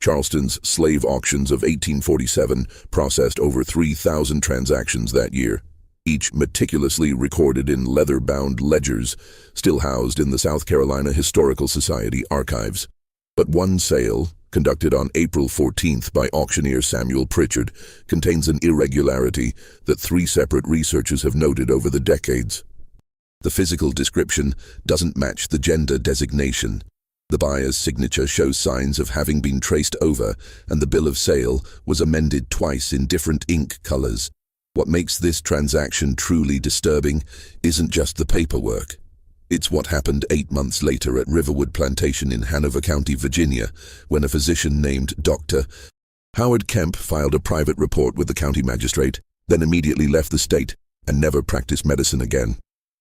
Charleston's slave auctions of 1847 processed over 3,000 transactions that year, each meticulously recorded in leather-bound ledgers still housed in the South Carolina Historical Society archives. But one sale, conducted on April 14th by auctioneer Samuel Pritchard, contains an irregularity that 3 separate researchers have noted over the decades. The physical description doesn't match the gender designation. The buyer's signature shows signs of having been traced over, and the bill of sale was amended twice in different ink colors. What makes this transaction truly disturbing isn't just the paperwork. It's what happened 8 months later at Riverwood Plantation in Hanover County, Virginia, when a physician named Dr. Howard Kemp filed a private report with the county magistrate, then immediately left the state and never practiced medicine again.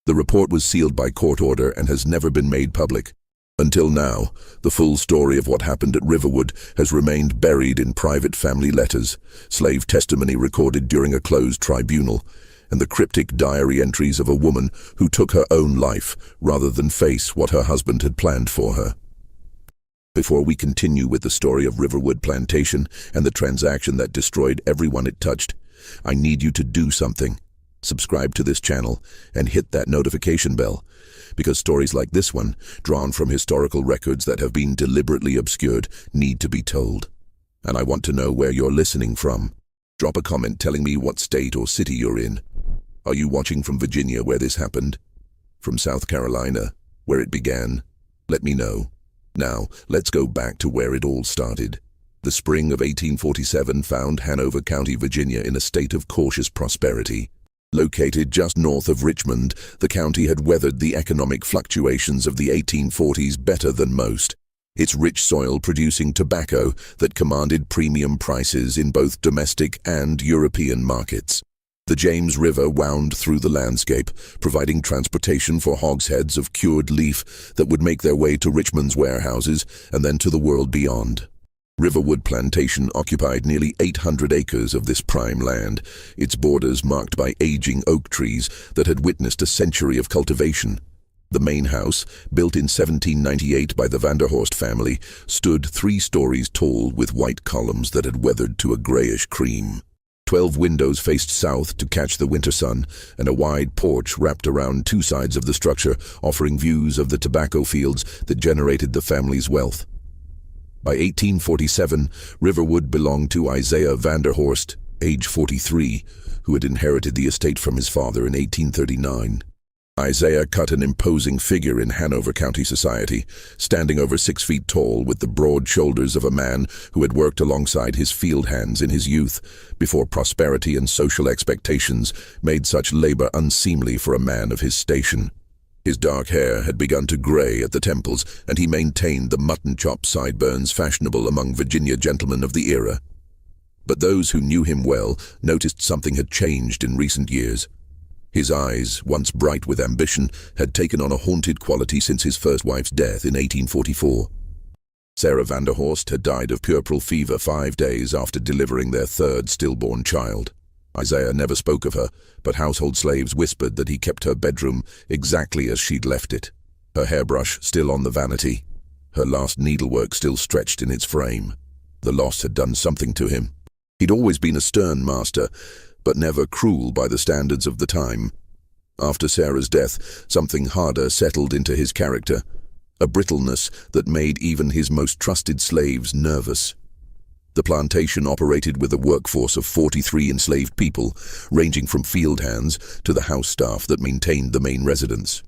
The report was sealed by court order and has never been made public. Until now, the full story of what happened at Riverwood has remained buried in private family letters, slave testimony recorded during a closed tribunal, and the cryptic diary entries of a woman who took her own life rather than face what her husband had planned for her. Before we continue with the story of Riverwood Plantation and the transaction that destroyed everyone it touched, I need you to do something. Subscribe to this channel and hit that notification bell, because stories like this one, drawn from historical records that have been deliberately obscured, need to be told. And I want to know where you're listening from. Drop a comment telling me what state or city you're in. Are you watching from Virginia, where this happened? From South Carolina, where it began? Let me know. Now, let's go back to where it all started. The spring of 1847 found Hanover County, Virginia in a state of cautious prosperity. Located just north of Richmond, the county had weathered the economic fluctuations of the 1840s better than most, its rich soil producing tobacco that commanded premium prices in both domestic and European markets. The James River wound through the landscape, providing transportation for hogsheads of cured leaf that would make their way to Richmond's warehouses and then to the world beyond. Riverwood Plantation occupied nearly 800 acres of this prime land, its borders marked by aging oak trees that had witnessed a century of cultivation. The main house, built in 1798 by the Vanderhorst family, stood 3 stories tall with white columns that had weathered to a grayish cream. 12 windows faced south to catch the winter sun, and a wide porch wrapped around 2 sides of the structure, offering views of the tobacco fields that generated the family's wealth. By 1847, Riverwood belonged to Isaiah Vanderhorst, age 43, who had inherited the estate from his father in 1839. Isaiah cut an imposing figure in Hanover County society, standing over 6 feet tall with the broad shoulders of a man who had worked alongside his field hands in his youth, before prosperity and social expectations made such labor unseemly for a man of his station. His dark hair had begun to gray at the temples, and he maintained the mutton-chop sideburns fashionable among Virginia gentlemen of the era. But those who knew him well noticed something had changed in recent years. His eyes, once bright with ambition, had taken on a haunted quality since his first wife's death in 1844. Sarah Vanderhorst had died of puerperal fever 5 days after delivering their 3rd stillborn child. Isaiah never spoke of her, but household slaves whispered that he kept her bedroom exactly as she'd left it, her hairbrush still on the vanity, her last needlework still stretched in its frame. The loss had done something to him. He'd always been a stern master, but never cruel by the standards of the time. After Sarah's death, something harder settled into his character, a brittleness that made even his most trusted slaves nervous. The plantation operated with a workforce of 43 enslaved people, ranging from field hands to the house staff that maintained the main residence.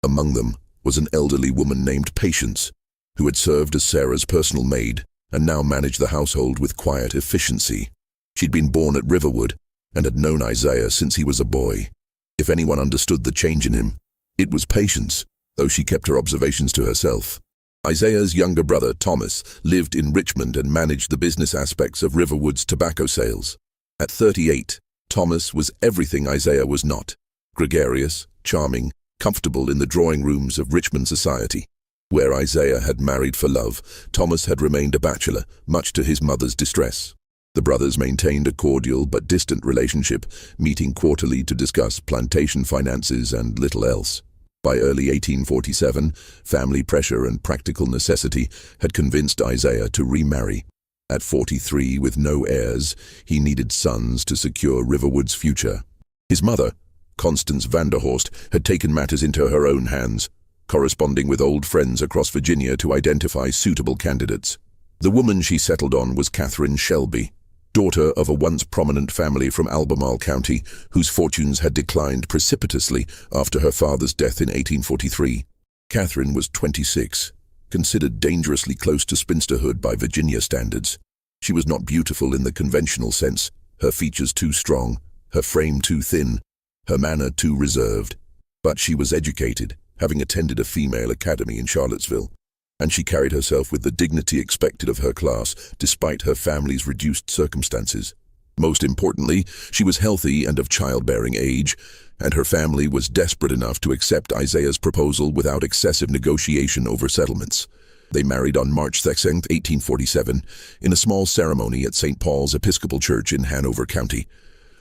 Among them was an elderly woman named Patience, who had served as Sarah's personal maid and now managed the household with quiet efficiency. She'd been born at Riverwood and had known Isaiah since he was a boy. If anyone understood the change in him, it was Patience, though she kept her observations to herself. Isaiah's younger brother, Thomas, lived in Richmond and managed the business aspects of Riverwood's tobacco sales. At 38, Thomas was everything Isaiah was not: gregarious, charming, comfortable in the drawing rooms of Richmond society. Where Isaiah had married for love, Thomas had remained a bachelor, much to his mother's distress. The brothers maintained a cordial but distant relationship, meeting quarterly to discuss plantation finances and little else. By early 1847, family pressure and practical necessity had convinced Isaiah to remarry. At 43, with no heirs, he needed sons to secure Riverwood's future. His mother, Constance Vanderhorst, had taken matters into her own hands, corresponding with old friends across Virginia to identify suitable candidates. The woman she settled on was Catherine Shelby, daughter of a once prominent family from Albemarle County, whose fortunes had declined precipitously after her father's death in 1843. Catherine was 26, considered dangerously close to spinsterhood by Virginia standards. She was not beautiful in the conventional sense, her features too strong, her frame too thin, her manner too reserved. But she was educated, having attended a female academy in Charlottesville, and she carried herself with the dignity expected of her class, despite her family's reduced circumstances. Most importantly, she was healthy and of childbearing age, and her family was desperate enough to accept Isaiah's proposal without excessive negotiation over settlements. They married on March 2, 1847, in a small ceremony at St. Paul's Episcopal Church in Hanover County.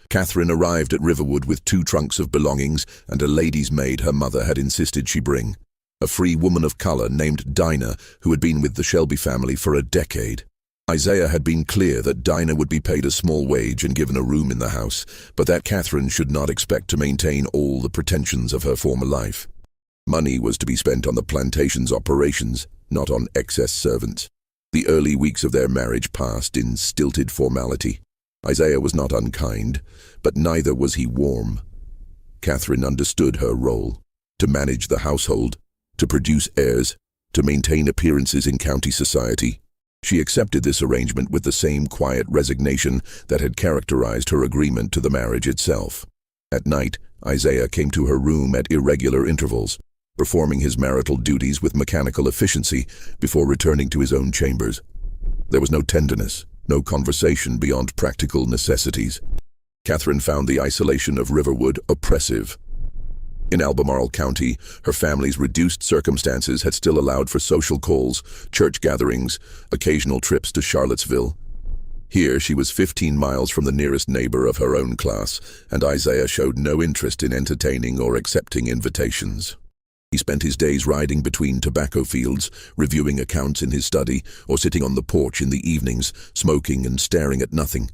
Catherine arrived at Riverwood with 2 trunks of belongings and a lady's maid her mother had insisted she bring. A free woman of color named Dinah, who had been with the Shelby family for a decade. Isaiah had been clear that Dinah would be paid a small wage and given a room in the house, but that Catherine should not expect to maintain all the pretensions of her former life. Money was to be spent on the plantation's operations, not on excess servants. The early weeks of their marriage passed in stilted formality. Isaiah was not unkind, but neither was he warm. Catherine understood her role: to manage the household, to produce heirs, to maintain appearances in county society. She accepted this arrangement with the same quiet resignation that had characterized her agreement to the marriage itself. At night, Isaiah came to her room at irregular intervals, performing his marital duties with mechanical efficiency before returning to his own chambers. There was no tenderness, no conversation beyond practical necessities. Catherine found the isolation of Riverwood oppressive. In Albemarle County, her family's reduced circumstances had still allowed for social calls, church gatherings, occasional trips to Charlottesville. Here she was 15 miles from the nearest neighbor of her own class, and Isaiah showed no interest in entertaining or accepting invitations. He spent his days riding between tobacco fields, reviewing accounts in his study, or sitting on the porch in the evenings, smoking and staring at nothing.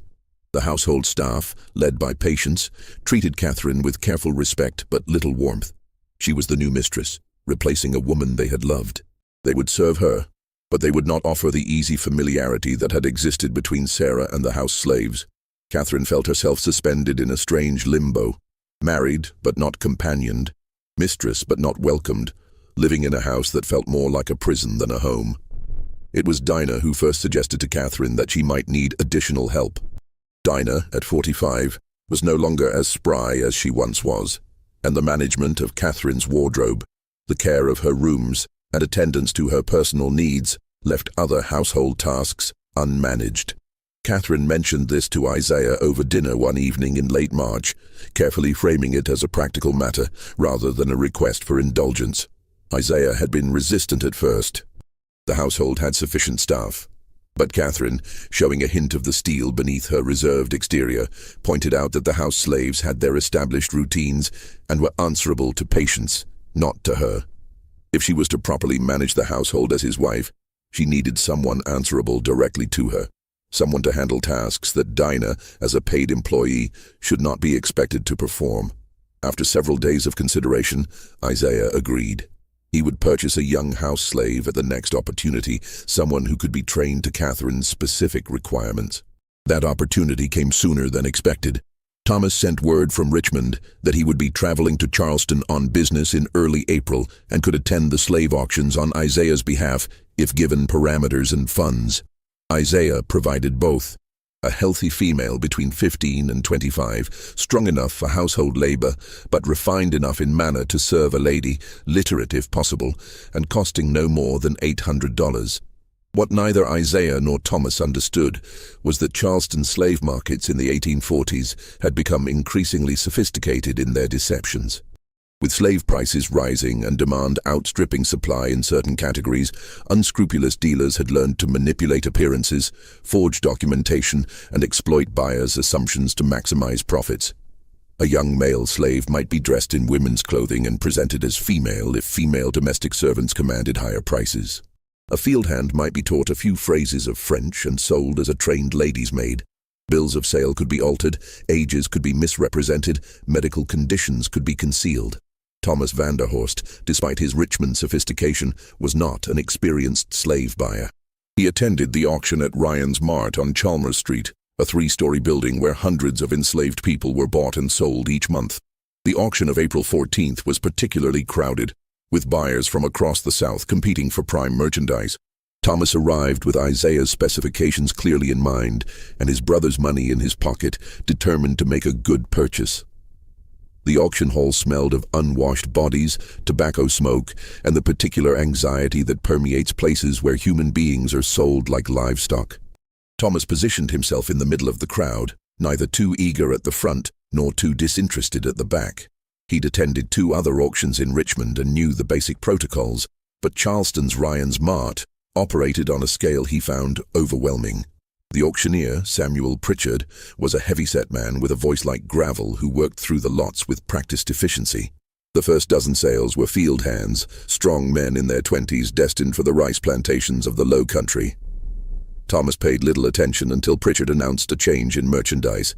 The household staff, led by Patience, treated Catherine with careful respect but little warmth. She was the new mistress, replacing a woman they had loved. They would serve her, but they would not offer the easy familiarity that had existed between Sarah and the house slaves. Catherine felt herself suspended in a strange limbo, married but not companioned, mistress but not welcomed, living in a house that felt more like a prison than a home. It was Dinah who first suggested to Catherine that she might need additional help. Dinah, at 45, was no longer as spry as she once was, and the management of Catherine's wardrobe, the care of her rooms, and attendance to her personal needs left other household tasks unmanaged. Catherine mentioned this to Isaiah over dinner one evening in late March, carefully framing it as a practical matter rather than a request for indulgence. Isaiah had been resistant at first. The household had sufficient staff. But Catherine, showing a hint of the steel beneath her reserved exterior, pointed out that the house slaves had their established routines and were answerable to Patience, not to her. If she was to properly manage the household as his wife, she needed someone answerable directly to her, someone to handle tasks that Dinah, as a paid employee, should not be expected to perform. After several days of consideration, Isaiah agreed. He would purchase a young house slave at the next opportunity, someone who could be trained to Catherine's specific requirements. That opportunity came sooner than expected. Thomas sent word from Richmond that he would be traveling to Charleston on business in early April and could attend the slave auctions on Isaiah's behalf if given parameters and funds. Isaiah provided both. A healthy female between 15 and 25, strong enough for household labor, but refined enough in manner to serve a lady, literate if possible, and costing no more than $800. What neither Isaiah nor Thomas understood was that Charleston slave markets in the 1840s had become increasingly sophisticated in their deceptions. With slave prices rising and demand outstripping supply in certain categories, unscrupulous dealers had learned to manipulate appearances, forge documentation, and exploit buyers' assumptions to maximize profits. A young male slave might be dressed in women's clothing and presented as female if female domestic servants commanded higher prices. A field hand might be taught a few phrases of French and sold as a trained lady's maid. Bills of sale could be altered, ages could be misrepresented, medical conditions could be concealed. Thomas Vanderhorst, despite his Richmond sophistication, was not an experienced slave buyer. He attended the auction at Ryan's Mart on Chalmers Street, a 3-story building where hundreds of enslaved people were bought and sold each month. The auction of April 14th was particularly crowded, with buyers from across the South competing for prime merchandise. Thomas arrived with Isaiah's specifications clearly in mind, and his brother's money in his pocket, determined to make a good purchase. The auction hall smelled of unwashed bodies, tobacco smoke, and the particular anxiety that permeates places where human beings are sold like livestock. Thomas positioned himself in the middle of the crowd, neither too eager at the front nor too disinterested at the back. He'd attended 2 other auctions in Richmond and knew the basic protocols, but Charleston's Ryan's Mart operated on a scale he found overwhelming. The auctioneer, Samuel Pritchard, was a heavy-set man with a voice like gravel who worked through the lots with practiced efficiency. The first dozen sales were field hands, strong men in their 20s destined for the rice plantations of the Low Country. Thomas paid little attention until Pritchard announced a change in merchandise.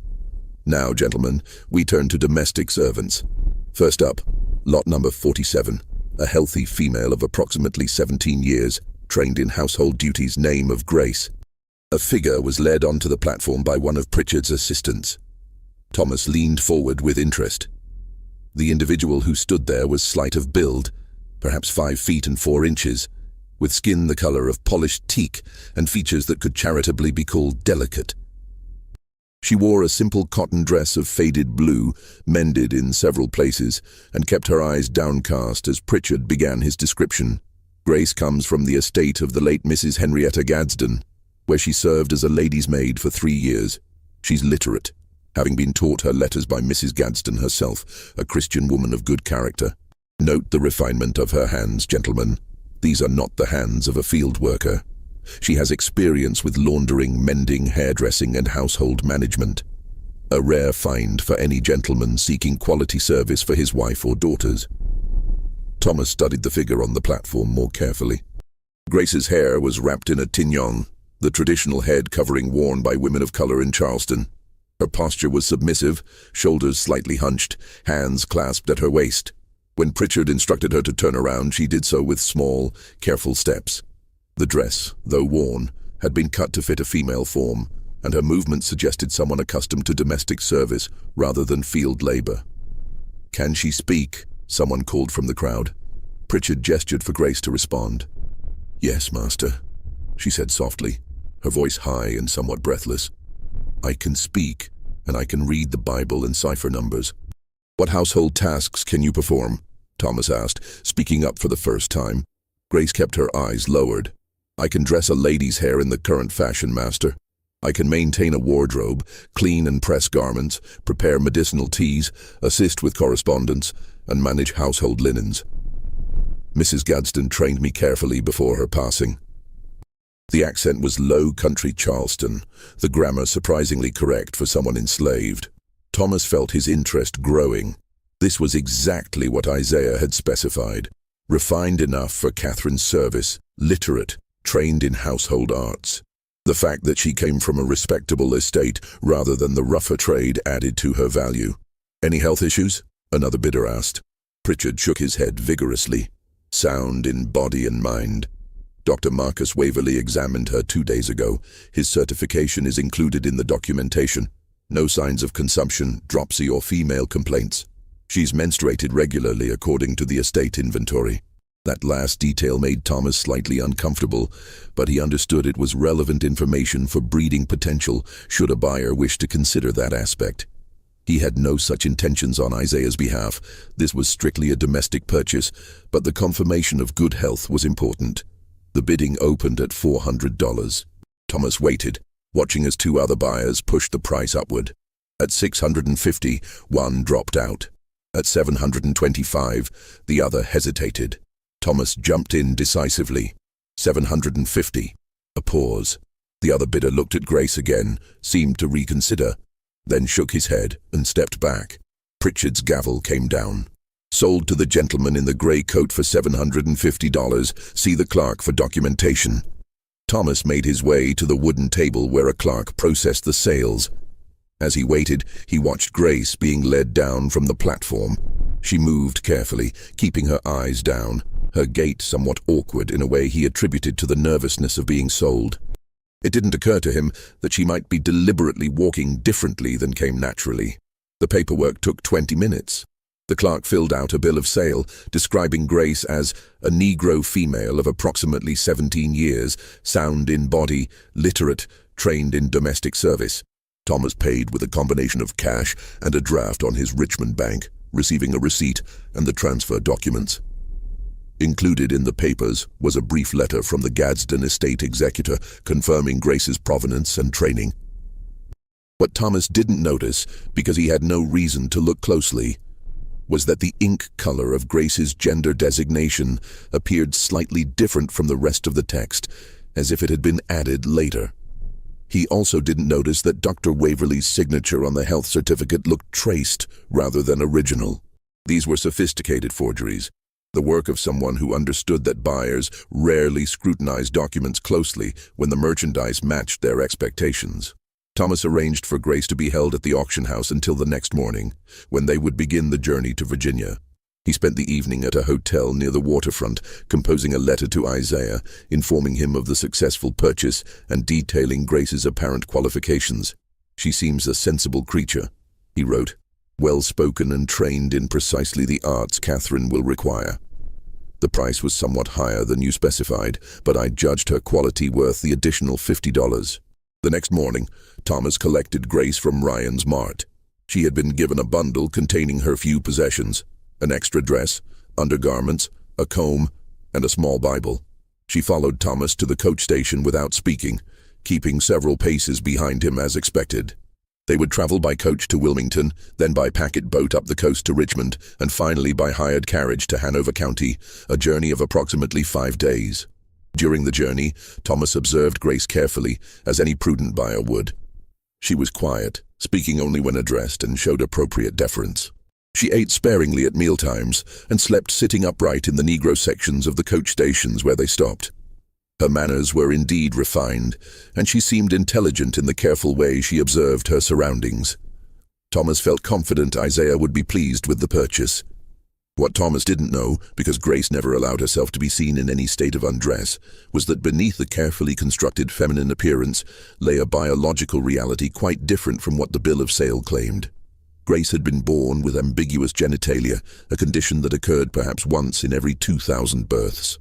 Now, gentlemen, we turn to domestic servants. First up, lot number 47, a healthy female of approximately 17 years, trained in household duties, name of Grace. A figure was led onto the platform by one of Pritchard's assistants. Thomas leaned forward with interest. The individual who stood there was slight of build, perhaps 5 feet and 4 inches, with skin the color of polished teak and features that could charitably be called delicate. She wore a simple cotton dress of faded blue, mended in several places, and kept her eyes downcast as Pritchard began his description. Grace comes from the estate of the late Mrs. Henrietta Gadsden, where she served as a lady's maid for 3 years. She's literate, having been taught her letters by Mrs. Gadsden herself, a Christian woman of good character. Note the refinement of her hands, gentlemen. These are not the hands of a field worker. She has experience with laundering, mending, hairdressing, and household management. A rare find for any gentleman seeking quality service for his wife or daughters. Thomas studied the figure on the platform more carefully. Grace's hair was wrapped in a tignon, the traditional head covering worn by women of color in Charleston. Her posture was submissive, shoulders slightly hunched, hands clasped at her waist. When Pritchard instructed her to turn around, she did so with small, careful steps. The dress, though worn, had been cut to fit a female form, and her movements suggested someone accustomed to domestic service rather than field labor. "Can she speak?" someone called from the crowd. Pritchard gestured for Grace to respond. "Yes, master," she said softly, her voice high and somewhat breathless. "I can speak, and I can read the Bible and cipher numbers." "What household tasks can you perform?" Thomas asked, speaking up for the first time. Grace kept her eyes lowered. "I can dress a lady's hair in the current fashion, master. I can maintain a wardrobe, clean and press garments, prepare medicinal teas, assist with correspondence, and manage household linens. Mrs. Gadsden trained me carefully before her passing." The accent was Low Country Charleston, the grammar surprisingly correct for someone enslaved. Thomas felt his interest growing. This was exactly what Isaiah had specified. Refined enough for Catherine's service, literate, trained in household arts. The fact that she came from a respectable estate rather than the rougher trade added to her value. "Any health issues?" another bidder asked. Pritchard shook his head vigorously. "Sound in body and mind. Dr. Marcus Waverley examined her 2 days ago. His certification is included in the documentation. No signs of consumption, dropsy, or female complaints. She's menstruated regularly according to the estate inventory." That last detail made Thomas slightly uncomfortable, but he understood it was relevant information for breeding potential should a buyer wish to consider that aspect. He had no such intentions on Isaiah's behalf. This was strictly a domestic purchase, but the confirmation of good health was important. The bidding opened at $400. Thomas waited, watching as 2 other buyers pushed the price upward. At $650, one dropped out. At $725, the other hesitated. Thomas jumped in decisively. $750. A pause. The other bidder looked at Grace again, seemed to reconsider, then shook his head and stepped back. Pritchard's gavel came down. Sold to the gentleman in the grey coat for $750. See the clerk for documentation. Thomas made his way to the wooden table where a clerk processed the sales. As he waited, he watched Grace being led down from the platform. She moved carefully, keeping her eyes down, her gait somewhat awkward in a way he attributed to the nervousness of being sold. It didn't occur to him that she might be deliberately walking differently than came naturally. The paperwork took 20 minutes. The clerk filled out a bill of sale, describing Grace as a Negro female of approximately 17 years, sound in body, literate, trained in domestic service. Thomas paid with a combination of cash and a draft on his Richmond bank, receiving a receipt and the transfer documents. Included in the papers was a brief letter from the Gadsden estate executor confirming Grace's provenance and training. What Thomas didn't notice, because he had no reason to look closely, was that the ink color of Grace's gender designation appeared slightly different from the rest of the text, as if it had been added later. He also didn't notice that Dr. Waverley's signature on the health certificate looked traced rather than original. These were sophisticated forgeries, the work of someone who understood that buyers rarely scrutinized documents closely when the merchandise matched their expectations. Thomas arranged for Grace to be held at the auction house until the next morning, when they would begin the journey to Virginia. He spent the evening at a hotel near the waterfront, composing a letter to Isaiah, informing him of the successful purchase and detailing Grace's apparent qualifications. "She seems a sensible creature," he wrote, "well-spoken and trained in precisely the arts Catherine will require. The price was somewhat higher than you specified, but I judged her quality worth the additional $50. The next morning, Thomas collected Grace from Ryan's Mart. She had been given a bundle containing her few possessions, an extra dress, undergarments, a comb, and a small Bible. She followed Thomas to the coach station without speaking, keeping several paces behind him as expected. They would travel by coach to Wilmington, then by packet boat up the coast to Richmond, and finally by hired carriage to Hanover County, a journey of approximately 5 days. During the journey, Thomas observed Grace carefully, as any prudent buyer would. She was quiet, speaking only when addressed, and showed appropriate deference. She ate sparingly at mealtimes and slept sitting upright in the Negro sections of the coach stations where they stopped. Her manners were indeed refined, and she seemed intelligent in the careful way she observed her surroundings. Thomas felt confident Isaiah would be pleased with the purchase. What Thomas didn't know, because Grace never allowed herself to be seen in any state of undress, was that beneath the carefully constructed feminine appearance lay a biological reality quite different from what the bill of sale claimed. Grace had been born with ambiguous genitalia, a condition that occurred perhaps once in every 2,000 births.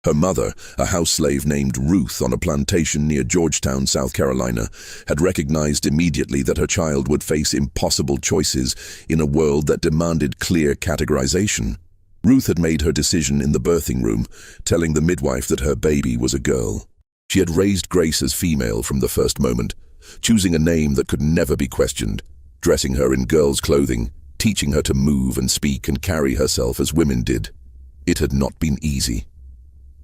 Her mother, a house slave named Ruth on a plantation near Georgetown, South Carolina, had recognized immediately that her child would face impossible choices in a world that demanded clear categorization. Ruth had made her decision in the birthing room, telling the midwife that her baby was a girl. She had raised Grace as female from the first moment, choosing a name that could never be questioned, dressing her in girls' clothing, teaching her to move and speak and carry herself as women did. It had not been easy.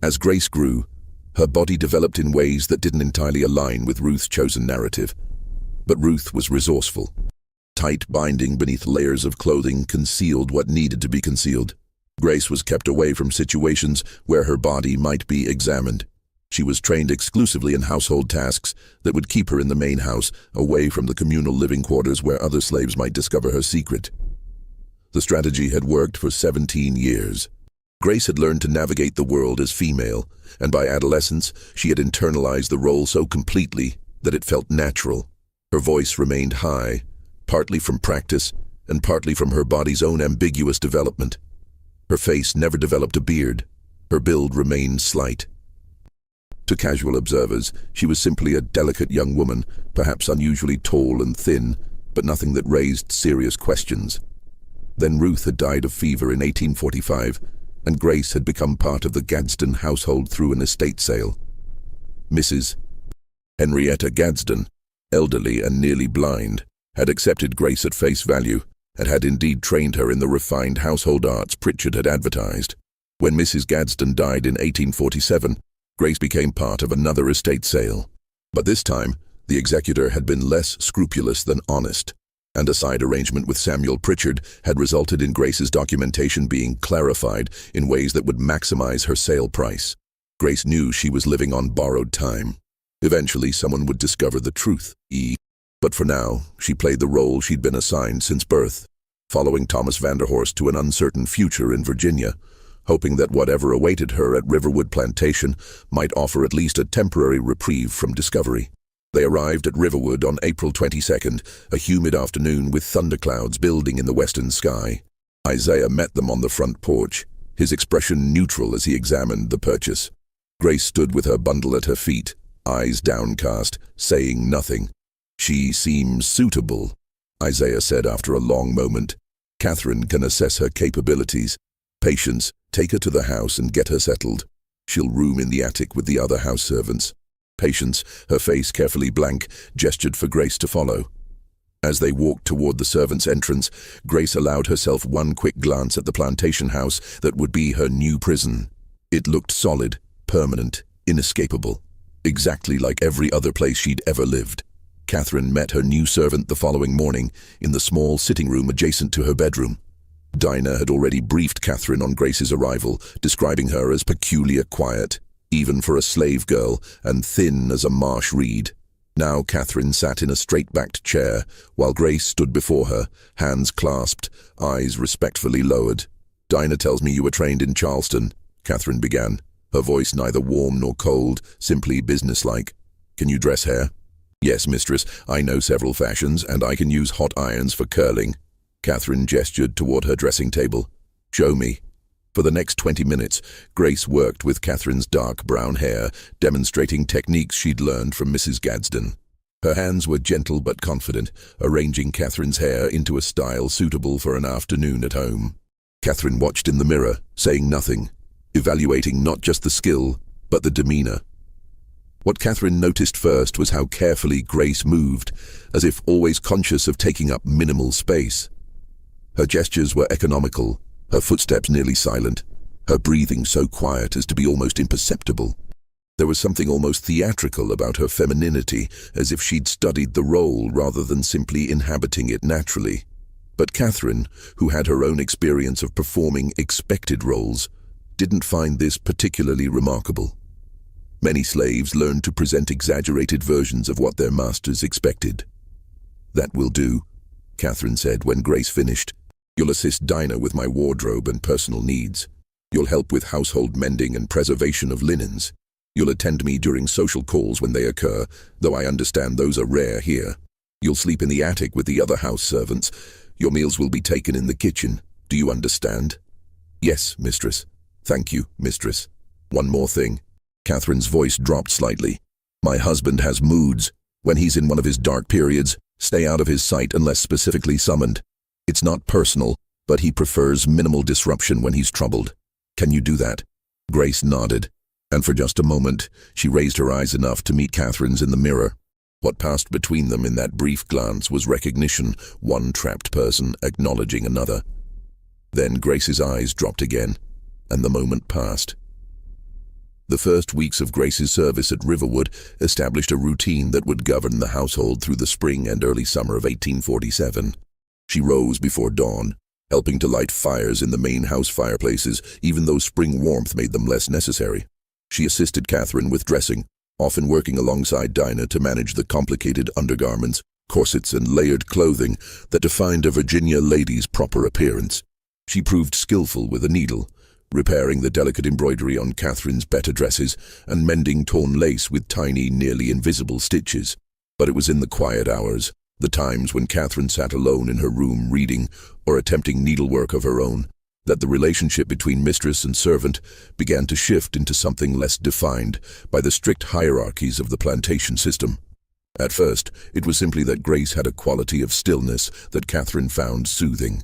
As Grace grew, her body developed in ways that didn't entirely align with Ruth's chosen narrative. But Ruth was resourceful. Tight binding beneath layers of clothing concealed what needed to be concealed. Grace was kept away from situations where her body might be examined. She was trained exclusively in household tasks that would keep her in the main house, away from the communal living quarters where other slaves might discover her secret. The strategy had worked for 17 years. Grace had learned to navigate the world as female, and by adolescence she had internalized the role so completely that it felt natural. Her voice remained high, partly from practice and partly from her body's own ambiguous development. Her face never developed a beard. Her build remained slight. To casual observers, she was simply a delicate young woman, perhaps unusually tall and thin, but nothing that raised serious questions. Then Ruth had died of fever in 1845, and Grace had become part of the Gadsden household through an estate sale. Mrs. Henrietta Gadsden, elderly and nearly blind, had accepted Grace at face value and had indeed trained her in the refined household arts Pritchard had advertised. When Mrs. Gadsden died in 1847, Grace became part of another estate sale. But this time, the executor had been less scrupulous than honest. and a side arrangement with Samuel Pritchard had resulted in Grace's documentation being clarified in ways that would maximize her sale price. Grace knew she was living on borrowed time. Eventually, someone would discover the truth. But for now, she played the role she'd been assigned since birth, following Thomas Vanderhorst to an uncertain future in Virginia, hoping that whatever awaited her at Riverwood Plantation might offer at least a temporary reprieve from discovery. They arrived at Riverwood on April 22nd, a humid afternoon with thunderclouds building in the western sky. Isaiah met them on the front porch, his expression neutral as he examined the purchase. Grace stood with her bundle at her feet, eyes downcast, saying nothing. "She seems suitable," Isaiah said after a long moment. "Catherine can assess her capabilities. Patience, take her to the house and get her settled. She'll room in the attic with the other house servants." Patience, her face carefully blank, gestured for Grace to follow. As they walked toward the servants' entrance, Grace allowed herself one quick glance at the plantation house that would be her new prison. It looked solid, permanent, inescapable, exactly like every other place she'd ever lived. Catherine met her new servant the following morning in the small sitting room adjacent to her bedroom. Dinah had already briefed Catherine on Grace's arrival, describing her as peculiar quiet, even for a slave girl, and thin as a marsh reed. Now Catherine sat in a straight-backed chair, while Grace stood before her, hands clasped, eyes respectfully lowered. "Dinah tells me you were trained in Charleston," Catherine began, her voice neither warm nor cold, simply businesslike. "Can you dress hair?" "Yes, mistress. I know several fashions, and I can use hot irons for curling." Catherine gestured toward her dressing table. "Show me." For the next 20 minutes, Grace worked with Catherine's dark brown hair, demonstrating techniques she'd learned from Mrs. Gadsden. Her hands were gentle but confident, arranging Catherine's hair into a style suitable for an afternoon at home. Catherine watched in the mirror, saying nothing, evaluating not just the skill, but the demeanor. What Catherine noticed first was how carefully Grace moved, as if always conscious of taking up minimal space. Her gestures were economical, her footsteps nearly silent, her breathing so quiet as to be almost imperceptible. There was something almost theatrical about her femininity, as if she'd studied the role rather than simply inhabiting it naturally. But Catherine, who had her own experience of performing expected roles, didn't find this particularly remarkable. Many slaves learned to present exaggerated versions of what their masters expected. "That will do," Catherine said when Grace finished. "You'll assist Dinah with my wardrobe and personal needs. You'll help with household mending and preservation of linens. You'll attend me during social calls when they occur, though I understand those are rare here. You'll sleep in the attic with the other house servants. Your meals will be taken in the kitchen. Do you understand?" "Yes, mistress." "Thank you, mistress. One more thing." Catherine's voice dropped slightly. "My husband has moods. When he's in one of his dark periods, stay out of his sight unless specifically summoned. It's not personal, but he prefers minimal disruption when he's troubled. Can you do that?" Grace nodded, and for just a moment, she raised her eyes enough to meet Catherine's in the mirror. What passed between them in that brief glance was recognition, one trapped person acknowledging another. Then Grace's eyes dropped again, and the moment passed. The first weeks of Grace's service at Riverwood established a routine that would govern the household through the spring and early summer of 1847. She rose before dawn, helping to light fires in the main house fireplaces, even though spring warmth made them less necessary. She assisted Catherine with dressing, often working alongside Dinah to manage the complicated undergarments, corsets, and layered clothing that defined a Virginia lady's proper appearance. She proved skillful with a needle, repairing the delicate embroidery on Catherine's better dresses and mending torn lace with tiny, nearly invisible stitches. But it was in the quiet hours, the times when Catherine sat alone in her room reading or attempting needlework of her own, that the relationship between mistress and servant began to shift into something less defined by the strict hierarchies of the plantation system. At first, it was simply that Grace had a quality of stillness that Catherine found soothing.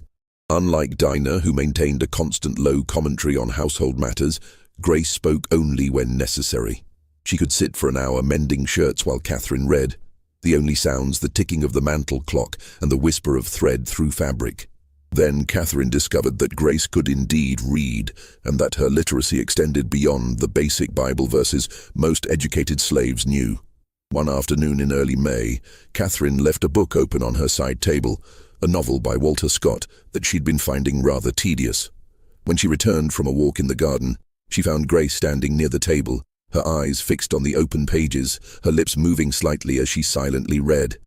Unlike Dinah, who maintained a constant low commentary on household matters, Grace spoke only when necessary. She could sit for an hour mending shirts while Catherine read, the only sounds the ticking of the mantel clock and the whisper of thread through fabric. Then Catherine discovered that Grace could indeed read, and that her literacy extended beyond the basic Bible verses most educated slaves knew. One afternoon in early May, Catherine left a book open on her side table, a novel by Walter Scott that she'd been finding rather tedious. When she returned from a walk in the garden, she found Grace standing near the table, her eyes fixed on the open pages, her lips moving slightly as she silently read.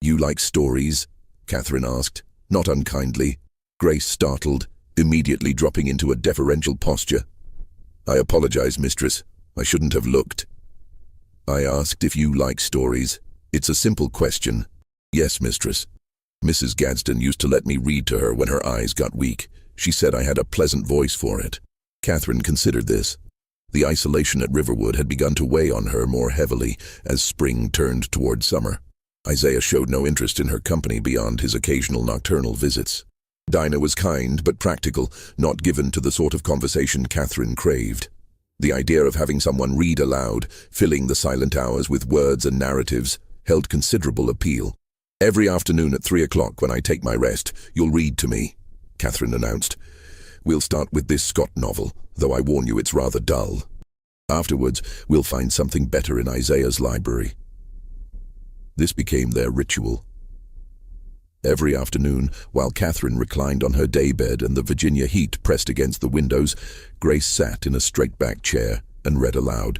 "You like stories?" Catherine asked, not unkindly. Grace startled, immediately dropping into a deferential posture. "I apologize, mistress. I shouldn't have looked. I asked if you like stories. It's a simple question." "Yes, mistress. Mrs. Gadsden used to let me read to her when her eyes got weak. She said I had a pleasant voice for it." Catherine considered this. The isolation at Riverwood had begun to weigh on her more heavily as spring turned toward summer. Isaiah showed no interest in her company beyond his occasional nocturnal visits. Dinah was kind but practical, not given to the sort of conversation Catherine craved. The idea of having someone read aloud, filling the silent hours with words and narratives, held considerable appeal. "Every afternoon at 3 o'clock when I take my rest, you'll read to me," Catherine announced. "We'll start with this Scott novel, though I warn you it's rather dull. Afterwards, we'll find something better in Isaiah's library." This became their ritual. Every afternoon, while Catherine reclined on her daybed and the Virginia heat pressed against the windows, Grace sat in a straight-back chair and read aloud.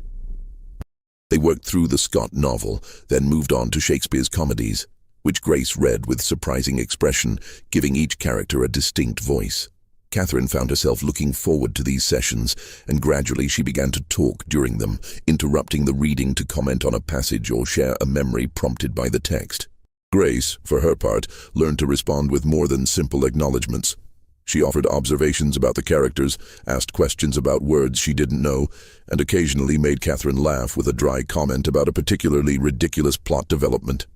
They worked through the Scott novel, then moved on to Shakespeare's comedies, which Grace read with surprising expression, giving each character a distinct voice. Catherine found herself looking forward to these sessions, and gradually she began to talk during them, interrupting the reading to comment on a passage or share a memory prompted by the text. Grace, for her part, learned to respond with more than simple acknowledgments. She offered observations about the characters, asked questions about words she didn't know, and occasionally made Catherine laugh with a dry comment about a particularly ridiculous plot development.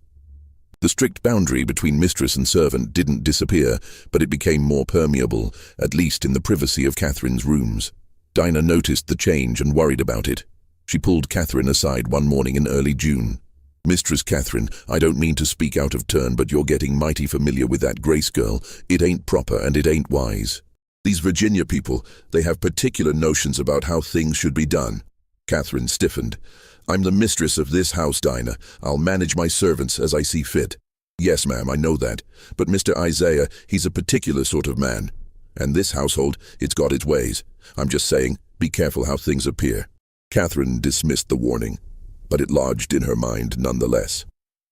The strict boundary between mistress and servant didn't disappear, but it became more permeable, at least in the privacy of Catherine's rooms. Dinah noticed the change and worried about it. She pulled Catherine aside one morning in early June. "Mistress Catherine, I don't mean to speak out of turn, but you're getting mighty familiar with that Grace girl. It ain't proper and it ain't wise. These Virginia people, they have particular notions about how things should be done." Catherine stiffened. "I'm the mistress of this house, Dinah. I'll manage my servants as I see fit." "Yes, ma'am, I know that. But Mr. Isaiah, he's a particular sort of man. And this household, it's got its ways. I'm just saying, be careful how things appear." Catherine dismissed the warning, but it lodged in her mind nonetheless.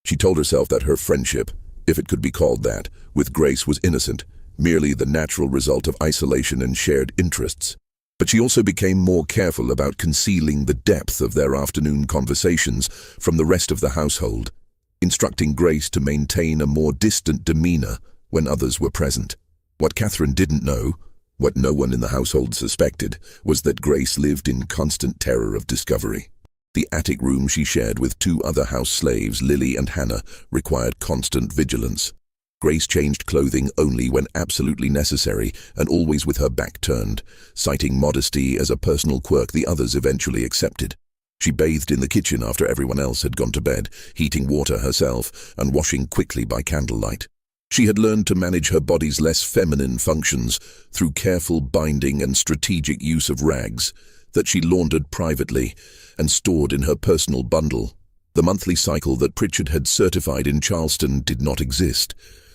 She told herself that her friendship, if it could be called that, with Grace was innocent, merely the natural result of isolation and shared interests. But she also became more careful about concealing the depth of their afternoon conversations from the rest of the household, instructing Grace to maintain a more distant demeanor when others were present. What Catherine didn't know, what no one in the household suspected, was that Grace lived in constant terror of discovery. The attic room she shared with two other house slaves, Lily and Hannah, required constant vigilance. Grace changed clothing only when absolutely necessary and always with her back turned, citing modesty as a personal quirk the others eventually accepted. She bathed in the kitchen after everyone else had gone to bed, heating water herself and washing quickly by candlelight. She had learned to manage her body's less feminine functions through careful binding and strategic use of rags that she laundered privately and stored in her personal bundle. The monthly cycle that Pritchard had certified in Charleston did not exist,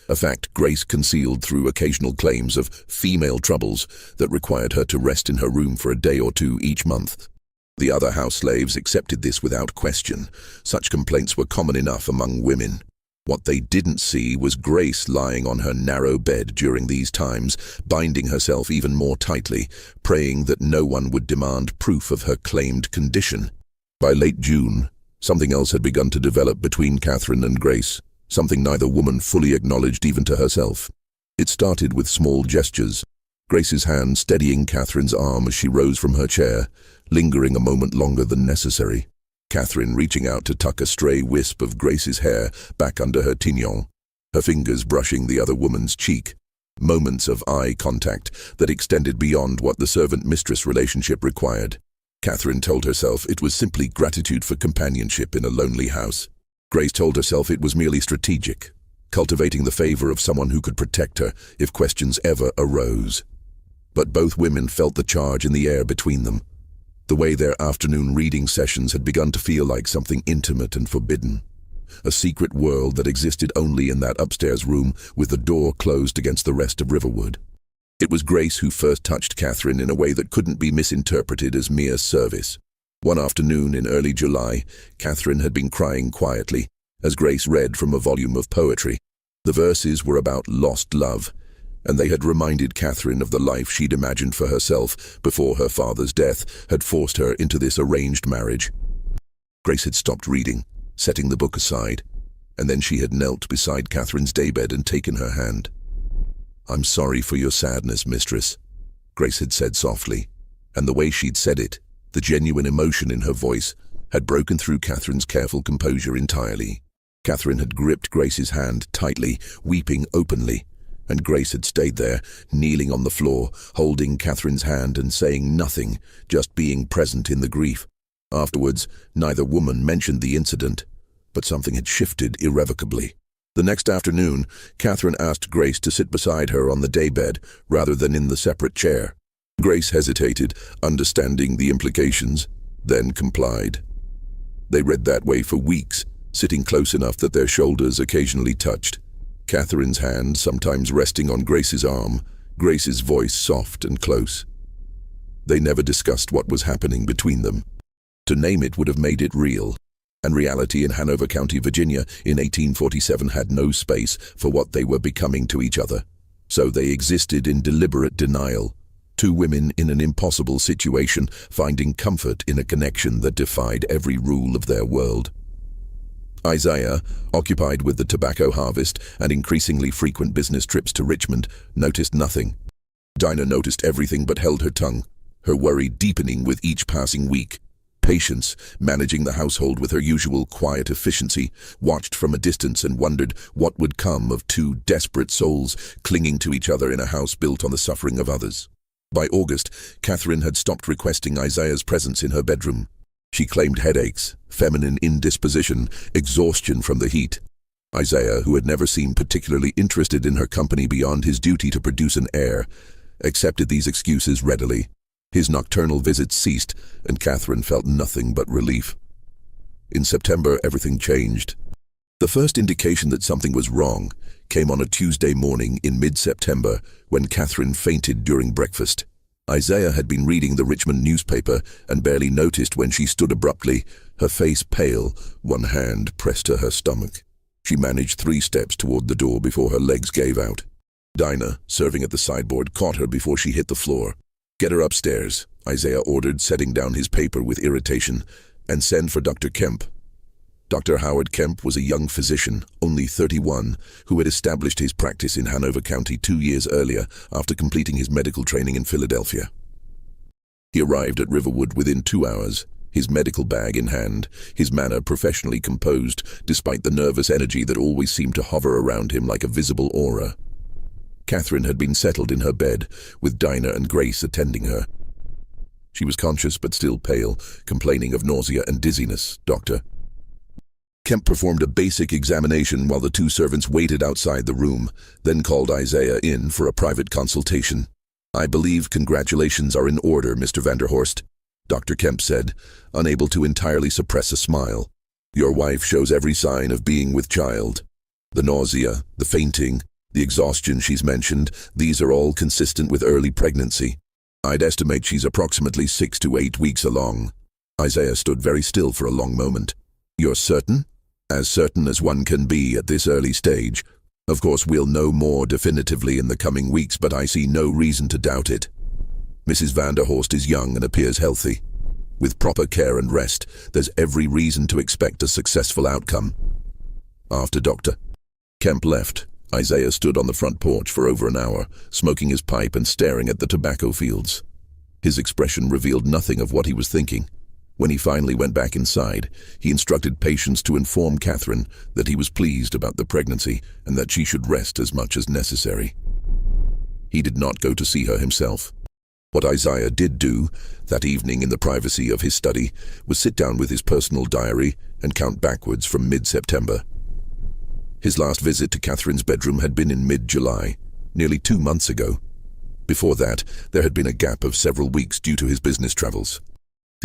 a fact Grace concealed through occasional claims of female troubles that required her to rest in her room for a day or two each month. The other house slaves accepted this without question. Such complaints were common enough among women. What they didn't see was Grace lying on her narrow bed during these times, binding herself even more tightly, praying that no one would demand proof of her claimed condition. By late June, something else had begun to develop between Catherine and Grace, something neither woman fully acknowledged even to herself. It started with small gestures, Grace's hand steadying Catherine's arm as she rose from her chair, lingering a moment longer than necessary. Catherine reaching out to tuck a stray wisp of Grace's hair back under her tignon, her fingers brushing the other woman's cheek. Moments of eye contact that extended beyond what the servant-mistress relationship required. Catherine told herself it was simply gratitude for companionship in a lonely house. Grace told herself it was merely strategic, cultivating the favor of someone who could protect her if questions ever arose. But both women felt the charge in the air between them. The way their afternoon reading sessions had begun to feel like something intimate and forbidden. A secret world that existed only in that upstairs room with the door closed against the rest of Riverwood. It was Grace who first touched Catherine in a way that couldn't be misinterpreted as mere service. One afternoon in early July, Catherine had been crying quietly as Grace read from a volume of poetry. The verses were about lost love, and they had reminded Catherine of the life she'd imagined for herself before her father's death had forced her into this arranged marriage. Grace had stopped reading, setting the book aside, and then she had knelt beside Catherine's daybed and taken her hand. "I'm sorry for your sadness, mistress," Grace had said softly, and the way she'd said it, the genuine emotion in her voice, had broken through Catherine's careful composure entirely. Catherine had gripped Grace's hand tightly, weeping openly, and Grace had stayed there, kneeling on the floor, holding Catherine's hand and saying nothing, just being present in the grief. Afterwards, neither woman mentioned the incident, but something had shifted irrevocably. The next afternoon, Catherine asked Grace to sit beside her on the daybed rather than in the separate chair. Grace hesitated, understanding the implications, then complied. They read that way for weeks, sitting close enough that their shoulders occasionally touched. Catherine's hand sometimes resting on Grace's arm, Grace's voice soft and close. They never discussed what was happening between them. To name it would have made it real, and reality in Hanover County, Virginia in 1847 had no space for what they were becoming to each other. So they existed in deliberate denial, two women in an impossible situation, finding comfort in a connection that defied every rule of their world. Isaiah, occupied with the tobacco harvest and increasingly frequent business trips to Richmond, noticed nothing. Dinah noticed everything but held her tongue, her worry deepening with each passing week. Patience, managing the household with her usual quiet efficiency, watched from a distance and wondered what would come of two desperate souls clinging to each other in a house built on the suffering of others. By August, Catherine had stopped requesting Isaiah's presence in her bedroom. She claimed headaches, feminine indisposition, exhaustion from the heat. Isaiah, who had never seemed particularly interested in her company beyond his duty to produce an heir, accepted these excuses readily. His nocturnal visits ceased, and Catherine felt nothing but relief. In September, everything changed. The first indication that something was wrong came on a Tuesday morning in mid-September when Catherine fainted during breakfast. Isaiah had been reading the Richmond newspaper and barely noticed when she stood abruptly, her face pale, one hand pressed to her stomach. She managed 3 steps toward the door before her legs gave out. Dinah, serving at the sideboard, caught her before she hit the floor. "Get her upstairs," Isaiah ordered, setting down his paper with irritation, "and send for Dr. Kemp." Dr. Howard Kemp was a young physician, only 31, who had established his practice in Hanover County 2 years earlier after completing his medical training in Philadelphia. He arrived at Riverwood within 2 hours, his medical bag in hand, his manner professionally composed despite the nervous energy that always seemed to hover around him like a visible aura. Catherine had been settled in her bed, with Dinah and Grace attending her. She was conscious but still pale, complaining of nausea and dizziness, Doctor. Kemp performed a basic examination while the 2 servants waited outside the room, then called Isaiah in for a private consultation. "I believe congratulations are in order, Mr. Vanderhorst," Dr. Kemp said, unable to entirely suppress a smile. "Your wife shows every sign of being with child. The nausea, the fainting, the exhaustion she's mentioned, these are all consistent with early pregnancy. I'd estimate she's approximately 6 to 8 weeks along." Isaiah stood very still for a long moment. "You're certain?" "As certain as one can be at this early stage. Of course, we'll know more definitively in the coming weeks, but I see no reason to doubt it. Mrs. Vanderhorst is young and appears healthy. With proper care and rest, there's every reason to expect a successful outcome." After Dr. Kemp left, Isaiah stood on the front porch for over an hour, smoking his pipe and staring at the tobacco fields. His expression revealed nothing of what he was thinking. When he finally went back inside, he instructed patients to inform Catherine that he was pleased about the pregnancy and that she should rest as much as necessary. He did not go to see her himself. What Isaiah did do, that evening in the privacy of his study, was sit down with his personal diary and count backwards from mid-September. His last visit to Catherine's bedroom had been in mid-July, nearly 2 months ago. Before that, there had been a gap of several weeks due to his business travels.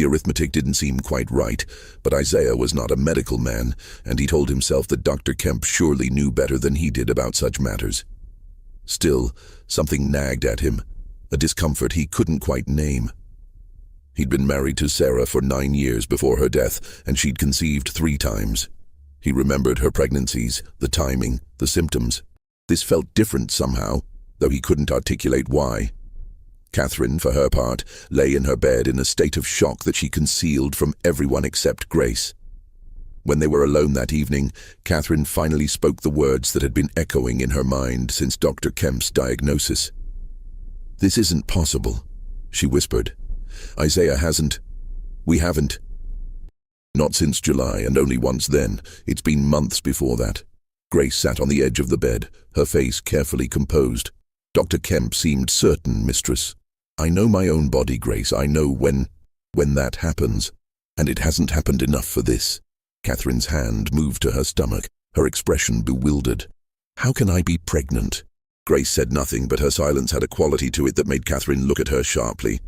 The arithmetic didn't seem quite right, but Isaiah was not a medical man, and he told himself that Dr. Kemp surely knew better than he did about such matters. Still, something nagged at him, a discomfort he couldn't quite name. He'd been married to Sarah for 9 years before her death, and she'd conceived 3 times. He remembered her pregnancies, the timing, the symptoms. This felt different somehow, though he couldn't articulate why. Catherine, for her part, lay in her bed in a state of shock that she concealed from everyone except Grace. When they were alone that evening, Catherine finally spoke the words that had been echoing in her mind since Dr. Kemp's diagnosis. "This isn't possible," she whispered. We haven't. Not since July, and only once then. It's been months before that." Grace sat on the edge of the bed, her face carefully composed. "Dr. Kemp seemed certain, mistress. I know my own body, Grace. I know when that happens. And it hasn't happened enough for this." Catherine's hand moved to her stomach, her expression bewildered. "How can I be pregnant?" Grace said nothing, but her silence had a quality to it that made Catherine look at her sharply.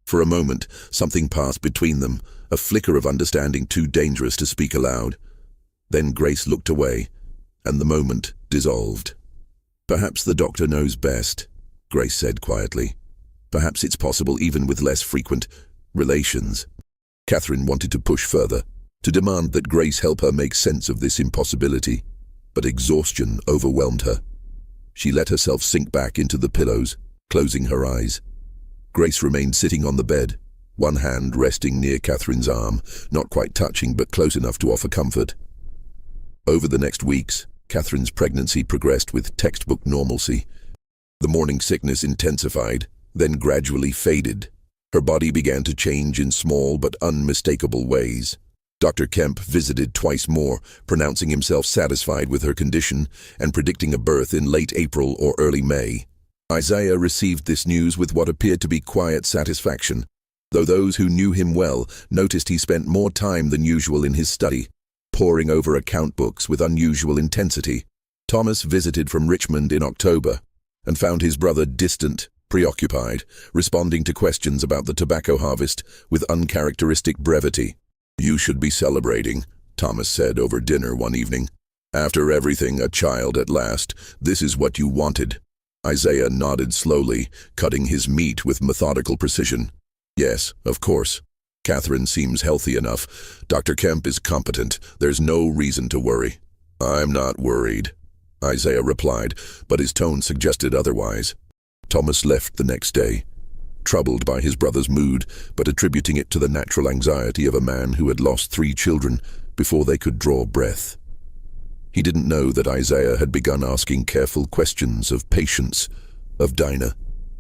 For a moment, something passed between them, a flicker of understanding too dangerous to speak aloud. Then Grace looked away, and the moment dissolved. "Perhaps the doctor knows best," Grace said quietly. "Perhaps it's possible even with less frequent relations." Catherine wanted to push further, to demand that Grace help her make sense of this impossibility, but exhaustion overwhelmed her. She let herself sink back into the pillows, closing her eyes. Grace remained sitting on the bed, one hand resting near Catherine's arm, not quite touching but close enough to offer comfort. Over the next weeks, Catherine's pregnancy progressed with textbook normalcy. The morning sickness intensified, then gradually faded. Her body began to change in small but unmistakable ways. Dr. Kemp visited twice more, pronouncing himself satisfied with her condition and predicting a birth in late April or early May. Isaiah received this news with what appeared to be quiet satisfaction, though those who knew him well noticed he spent more time than usual in his study, poring over account books with unusual intensity. Thomas visited from Richmond in October and found his brother distant, preoccupied, responding to questions about the tobacco harvest with uncharacteristic brevity. "You should be celebrating," Thomas said over dinner one evening. "After everything, a child at last. This is what you wanted." Isaiah nodded slowly, cutting his meat with methodical precision. "Yes, of course. Catherine seems healthy enough. Dr. Kemp is competent. There's no reason to worry." "I'm not worried," Isaiah replied, but his tone suggested otherwise. Thomas left the next day, troubled by his brother's mood, but attributing it to the natural anxiety of a man who had lost 3 children before they could draw breath. He didn't know that Isaiah had begun asking careful questions of patients, of Dinah,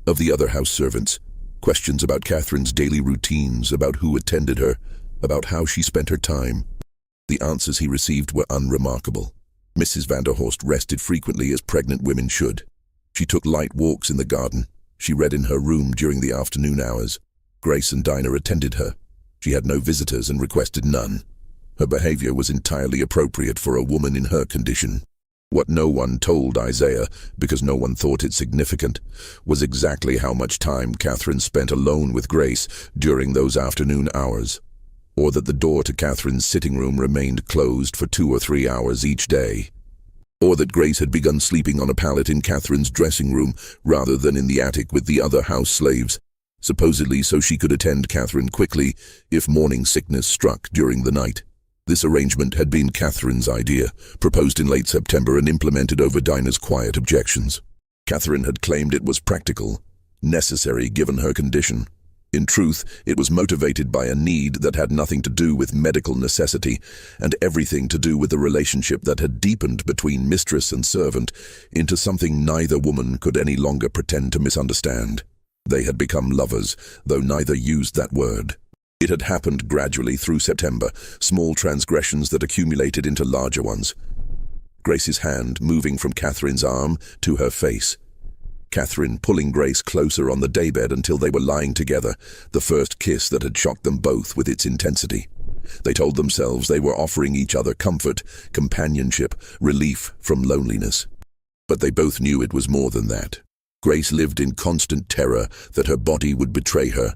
of the other house servants, questions about Catherine's daily routines, about who attended her, about how she spent her time. The answers he received were unremarkable. Mrs. Vanderhorst rested frequently as pregnant women should. She took light walks in the garden. She read in her room during the afternoon hours. Grace and Dinah attended her. She had no visitors and requested none. Her behavior was entirely appropriate for a woman in her condition. What no one told Isaiah, because no one thought it significant, was exactly how much time Catherine spent alone with Grace during those afternoon hours, or that the door to Catherine's sitting room remained closed for 2 or 3 hours each day, or that Grace had begun sleeping on a pallet in Catherine's dressing room rather than in the attic with the other house slaves, supposedly so she could attend Catherine quickly if morning sickness struck during the night. This arrangement had been Catherine's idea, proposed in late September and implemented over Dinah's quiet objections. Catherine had claimed it was practical, necessary given her condition. In truth, it was motivated by a need that had nothing to do with medical necessity and everything to do with the relationship that had deepened between mistress and servant into something neither woman could any longer pretend to misunderstand. They had become lovers, though neither used that word. It had happened gradually through September, small transgressions that accumulated into larger ones. Grace's hand moving from Catherine's arm to her face. Catherine pulling Grace closer on the daybed until they were lying together, the first kiss that had shocked them both with its intensity. They told themselves they were offering each other comfort, companionship, relief from loneliness. But they both knew it was more than that. Grace lived in constant terror that her body would betray her,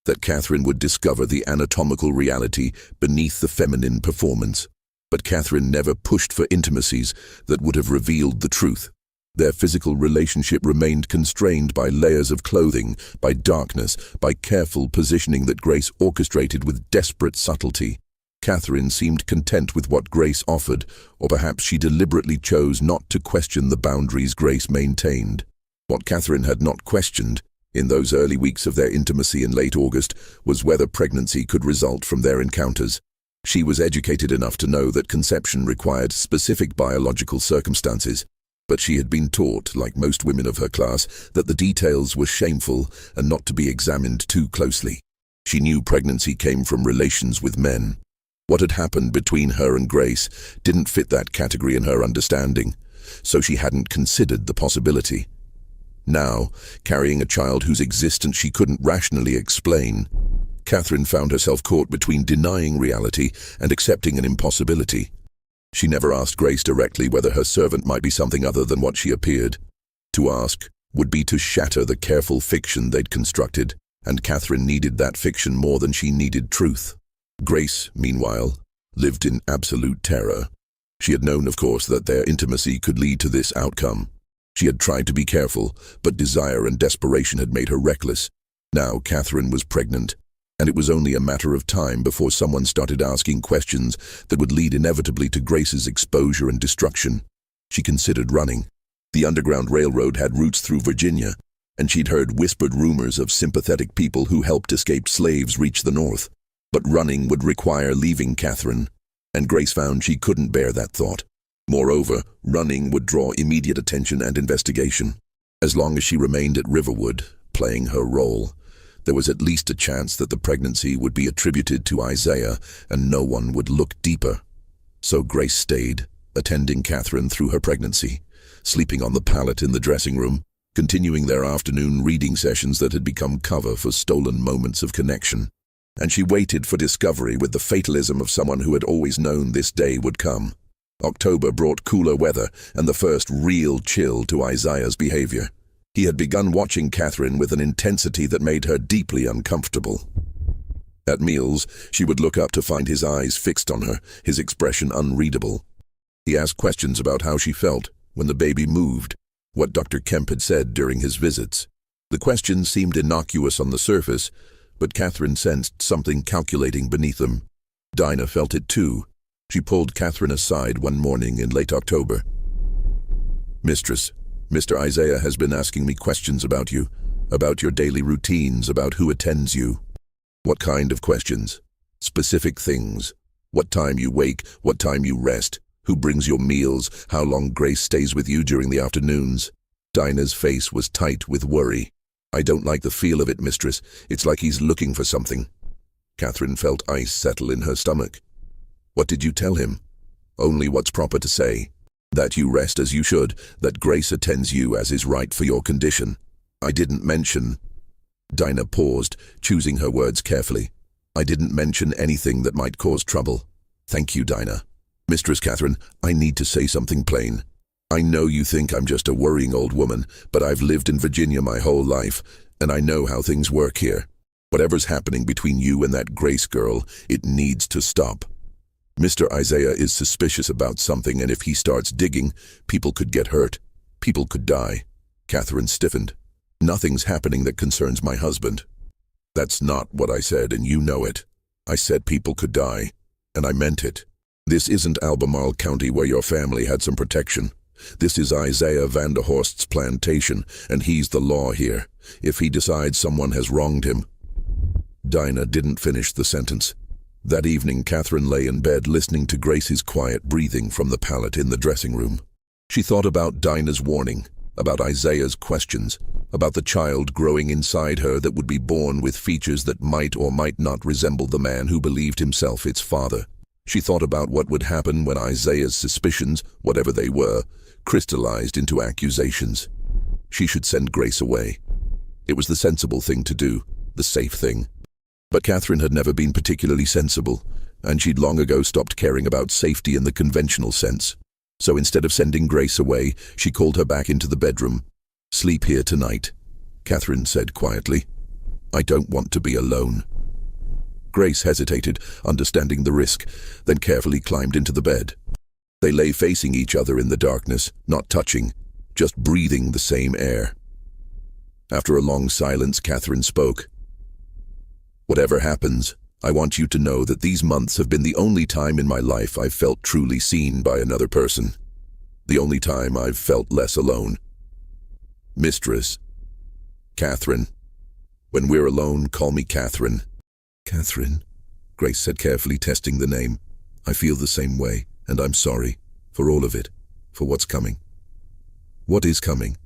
that Catherine would discover the anatomical reality beneath the feminine performance. But Catherine never pushed for intimacies that would have revealed the truth. Their physical relationship remained constrained by layers of clothing, by darkness, by careful positioning that Grace orchestrated with desperate subtlety. Catherine seemed content with what Grace offered, or perhaps she deliberately chose not to question the boundaries Grace maintained. What Catherine had not questioned, in those early weeks of their intimacy in late August, was whether pregnancy could result from their encounters. She was educated enough to know that conception required specific biological circumstances, but she had been taught, like most women of her class, that the details were shameful and not to be examined too closely. She knew pregnancy came from relations with men. What had happened between her and Grace didn't fit that category in her understanding, so she hadn't considered the possibility. Now, carrying a child whose existence she couldn't rationally explain, Catherine found herself caught between denying reality and accepting an impossibility. She never asked Grace directly whether her servant might be something other than what she appeared. To ask would be to shatter the careful fiction they'd constructed, and Catherine needed that fiction more than she needed truth. Grace, meanwhile, lived in absolute terror. She had known, of course, that their intimacy could lead to this outcome. She had tried to be careful, but desire and desperation had made her reckless. Now Catherine was pregnant, and it was only a matter of time before someone started asking questions that would lead inevitably to Grace's exposure and destruction. She considered running. The Underground Railroad had routes through Virginia, and she'd heard whispered rumors of sympathetic people who helped escaped slaves reach the north. But running would require leaving Catherine, and Grace found she couldn't bear that thought. Moreover, running would draw immediate attention and investigation. As long as she remained at Riverwood, playing her role, there was at least a chance that the pregnancy would be attributed to Isaiah and no one would look deeper. So Grace stayed, attending Catherine through her pregnancy, sleeping on the pallet in the dressing room, continuing their afternoon reading sessions that had become cover for stolen moments of connection. And she waited for discovery with the fatalism of someone who had always known this day would come. October brought cooler weather and the first real chill to Isaiah's behavior. He had begun watching Catherine with an intensity that made her deeply uncomfortable. At meals, she would look up to find his eyes fixed on her, his expression unreadable. He asked questions about how she felt when the baby moved, what Dr. Kemp had said during his visits. The questions seemed innocuous on the surface, but Catherine sensed something calculating beneath them. Dinah felt it too. She pulled Catherine aside one morning in late October. "Mistress, Mr. Isaiah has been asking me questions about you, about your daily routines, about who attends you." "What kind of questions?" "Specific things. What time you wake, what time you rest, who brings your meals, how long Grace stays with you during the afternoons." Dinah's face was tight with worry. "I don't like the feel of it, mistress. It's like he's looking for something." Catherine felt ice settle in her stomach. "What did you tell him?" "Only what's proper to say. That you rest as you should, that Grace attends you as is right for your condition. I didn't mention—" Dinah paused, choosing her words carefully. "I didn't mention anything that might cause trouble." "Thank you, Dinah." "Mistress Catherine, I need to say something plain. I know you think I'm just a worrying old woman, but I've lived in Virginia my whole life, and I know how things work here. Whatever's happening between you and that Grace girl, it needs to stop. Mr. Isaiah is suspicious about something, and if he starts digging, people could get hurt. People could die." Catherine stiffened. "Nothing's happening that concerns my husband." "That's not what I said, and you know it. I said people could die, and I meant it. This isn't Albemarle County where your family had some protection. This is Isaiah Vanderhorst's plantation, and he's the law here. If he decides someone has wronged him—" Dinah didn't finish the sentence. That evening, Catherine lay in bed listening to Grace's quiet breathing from the pallet in the dressing room. She thought about Dinah's warning, about Isaiah's questions, about the child growing inside her that would be born with features that might or might not resemble the man who believed himself its father. She thought about what would happen when Isaiah's suspicions, whatever they were, crystallized into accusations. She should send Grace away. It was the sensible thing to do, the safe thing. But Catherine had never been particularly sensible, and she'd long ago stopped caring about safety in the conventional sense. So instead of sending Grace away, she called her back into the bedroom. "Sleep here tonight," Catherine said quietly. I don't want to be alone." Grace hesitated, understanding the risk, then carefully climbed into the bed. They lay facing each other in the darkness, not touching, just breathing the same air. After a long silence, Catherine spoke. "Whatever happens, I want you to know that these months have been the only time in my life I've felt truly seen by another person. The only time I've felt less alone. Mistress. Catherine. When we're alone, call me Catherine." "Catherine," Grace said carefully, testing the name. "I feel the same way, and I'm sorry. For all of it. For what's coming." "What is coming?"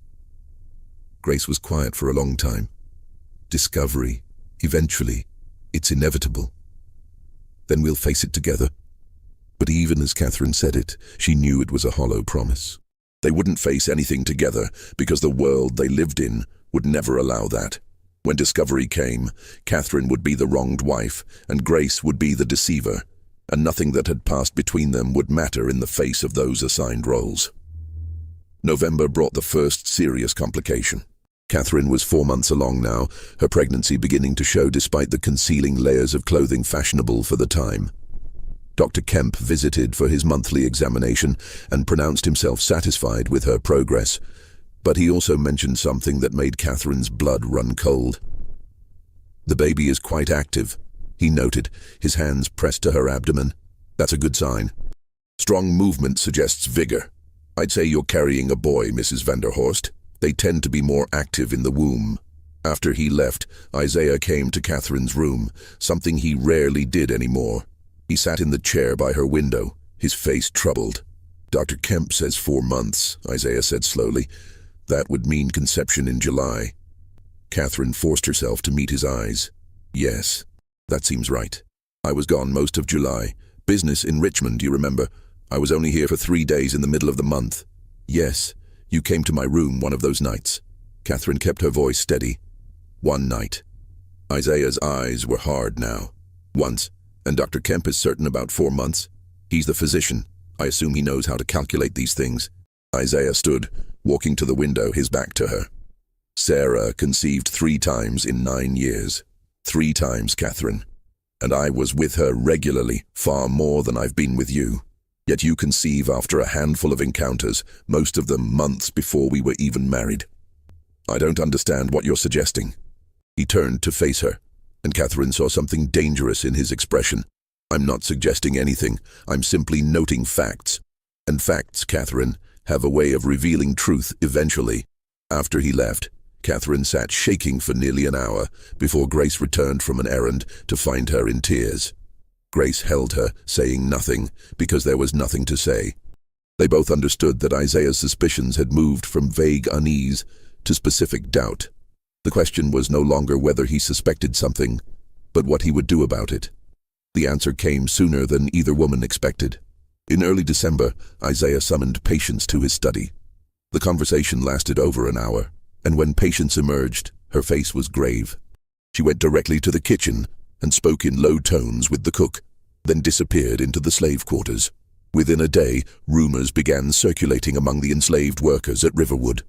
Grace was quiet for a long time. "Discovery. Eventually. It's inevitable. Then we'll face it together." But even as Catherine said it, she knew it was a hollow promise. They wouldn't face anything together because the world they lived in would never allow that. When discovery came, Catherine would be the wronged wife, and Grace would be the deceiver, and nothing that had passed between them would matter in the face of those assigned roles. November brought the first serious complication. Catherine was 4 months along now, her pregnancy beginning to show despite the concealing layers of clothing fashionable for the time. Dr. Kemp visited for his monthly examination and pronounced himself satisfied with her progress, but he also mentioned something that made Catherine's blood run cold. "The baby is quite active," he noted, his hands pressed to her abdomen. "That's a good sign. Strong movement suggests vigor. I'd say you're carrying a boy, Mrs. Vanderhorst. They tend to be more active in the womb." After he left, Isaiah came to Catherine's room, something he rarely did anymore. He sat in the chair by her window, his face troubled. "Dr. Kemp says 4 months, Isaiah said slowly. "That would mean conception in July." Catherine forced herself to meet his eyes. "Yes, that seems right. I was gone most of July. Business in Richmond, you remember. I was only here for 3 days in the middle of the month." "Yes, you came to my room one of those nights." Catherine kept her voice steady. "One night." Isaiah's eyes were hard now. "Once. And Dr. Kemp is certain about 4 months. He's the physician. I assume he knows how to calculate these things." Isaiah stood, walking to the window, his back to her. "Sarah conceived 3 times in 9 years. 3 times, Catherine. And I was with her regularly, far more than I've been with you. Yet you conceive after a handful of encounters, most of them months before we were even married. I don't understand what you're suggesting." He turned to face her, and Catherine saw something dangerous in his expression. "I'm not suggesting anything. I'm simply noting facts. And facts, Catherine, have a way of revealing truth eventually." After he left, Catherine sat shaking for nearly an hour before Grace returned from an errand to find her in tears. Grace held her, saying nothing, because there was nothing to say. They both understood that Isaiah's suspicions had moved from vague unease to specific doubt. The question was no longer whether he suspected something, but what he would do about it. The answer came sooner than either woman expected. In early December, Isaiah summoned Patience to his study. The conversation lasted over an hour, and when Patience emerged, her face was grave. She went directly to the kitchen and spoke in low tones with the cook, then disappeared into the slave quarters. Within a day, rumors began circulating among the enslaved workers at Riverwood.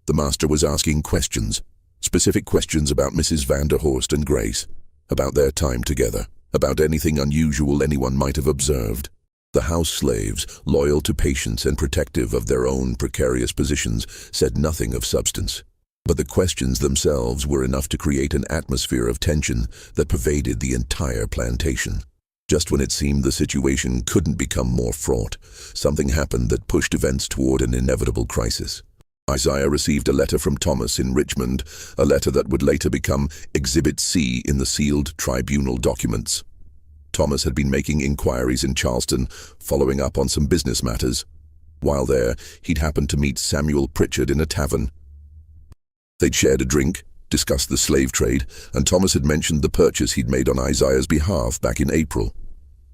The master was asking questions, specific questions about Mrs. Vanderhorst and Grace, about their time together, about anything unusual anyone might have observed. The house slaves, loyal to Patience and protective of their own precarious positions, said nothing of substance. But the questions themselves were enough to create an atmosphere of tension that pervaded the entire plantation. Just when it seemed the situation couldn't become more fraught, something happened that pushed events toward an inevitable crisis. Isaiah received a letter from Thomas in Richmond, a letter that would later become Exhibit C in the sealed tribunal documents. Thomas had been making inquiries in Charleston, following up on some business matters. While there, he'd happened to meet Samuel Pritchard in a tavern. They'd shared a drink, discussed the slave trade, and Thomas had mentioned the purchase he'd made on Isaiah's behalf back in April.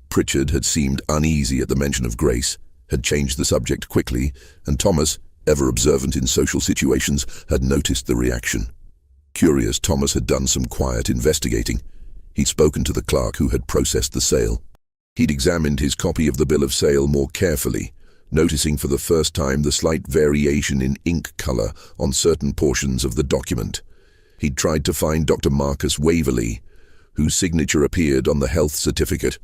Pritchard had seemed uneasy at the mention of Grace, had changed the subject quickly, and Thomas, ever observant in social situations, had noticed the reaction. Curious, Thomas had done some quiet investigating. He'd spoken to the clerk who had processed the sale. He'd examined his copy of the bill of sale more carefully, noticing for the first time the slight variation in ink color on certain portions of the document. He'd tried to find Dr. Marcus Waverley, whose signature appeared on the health certificate,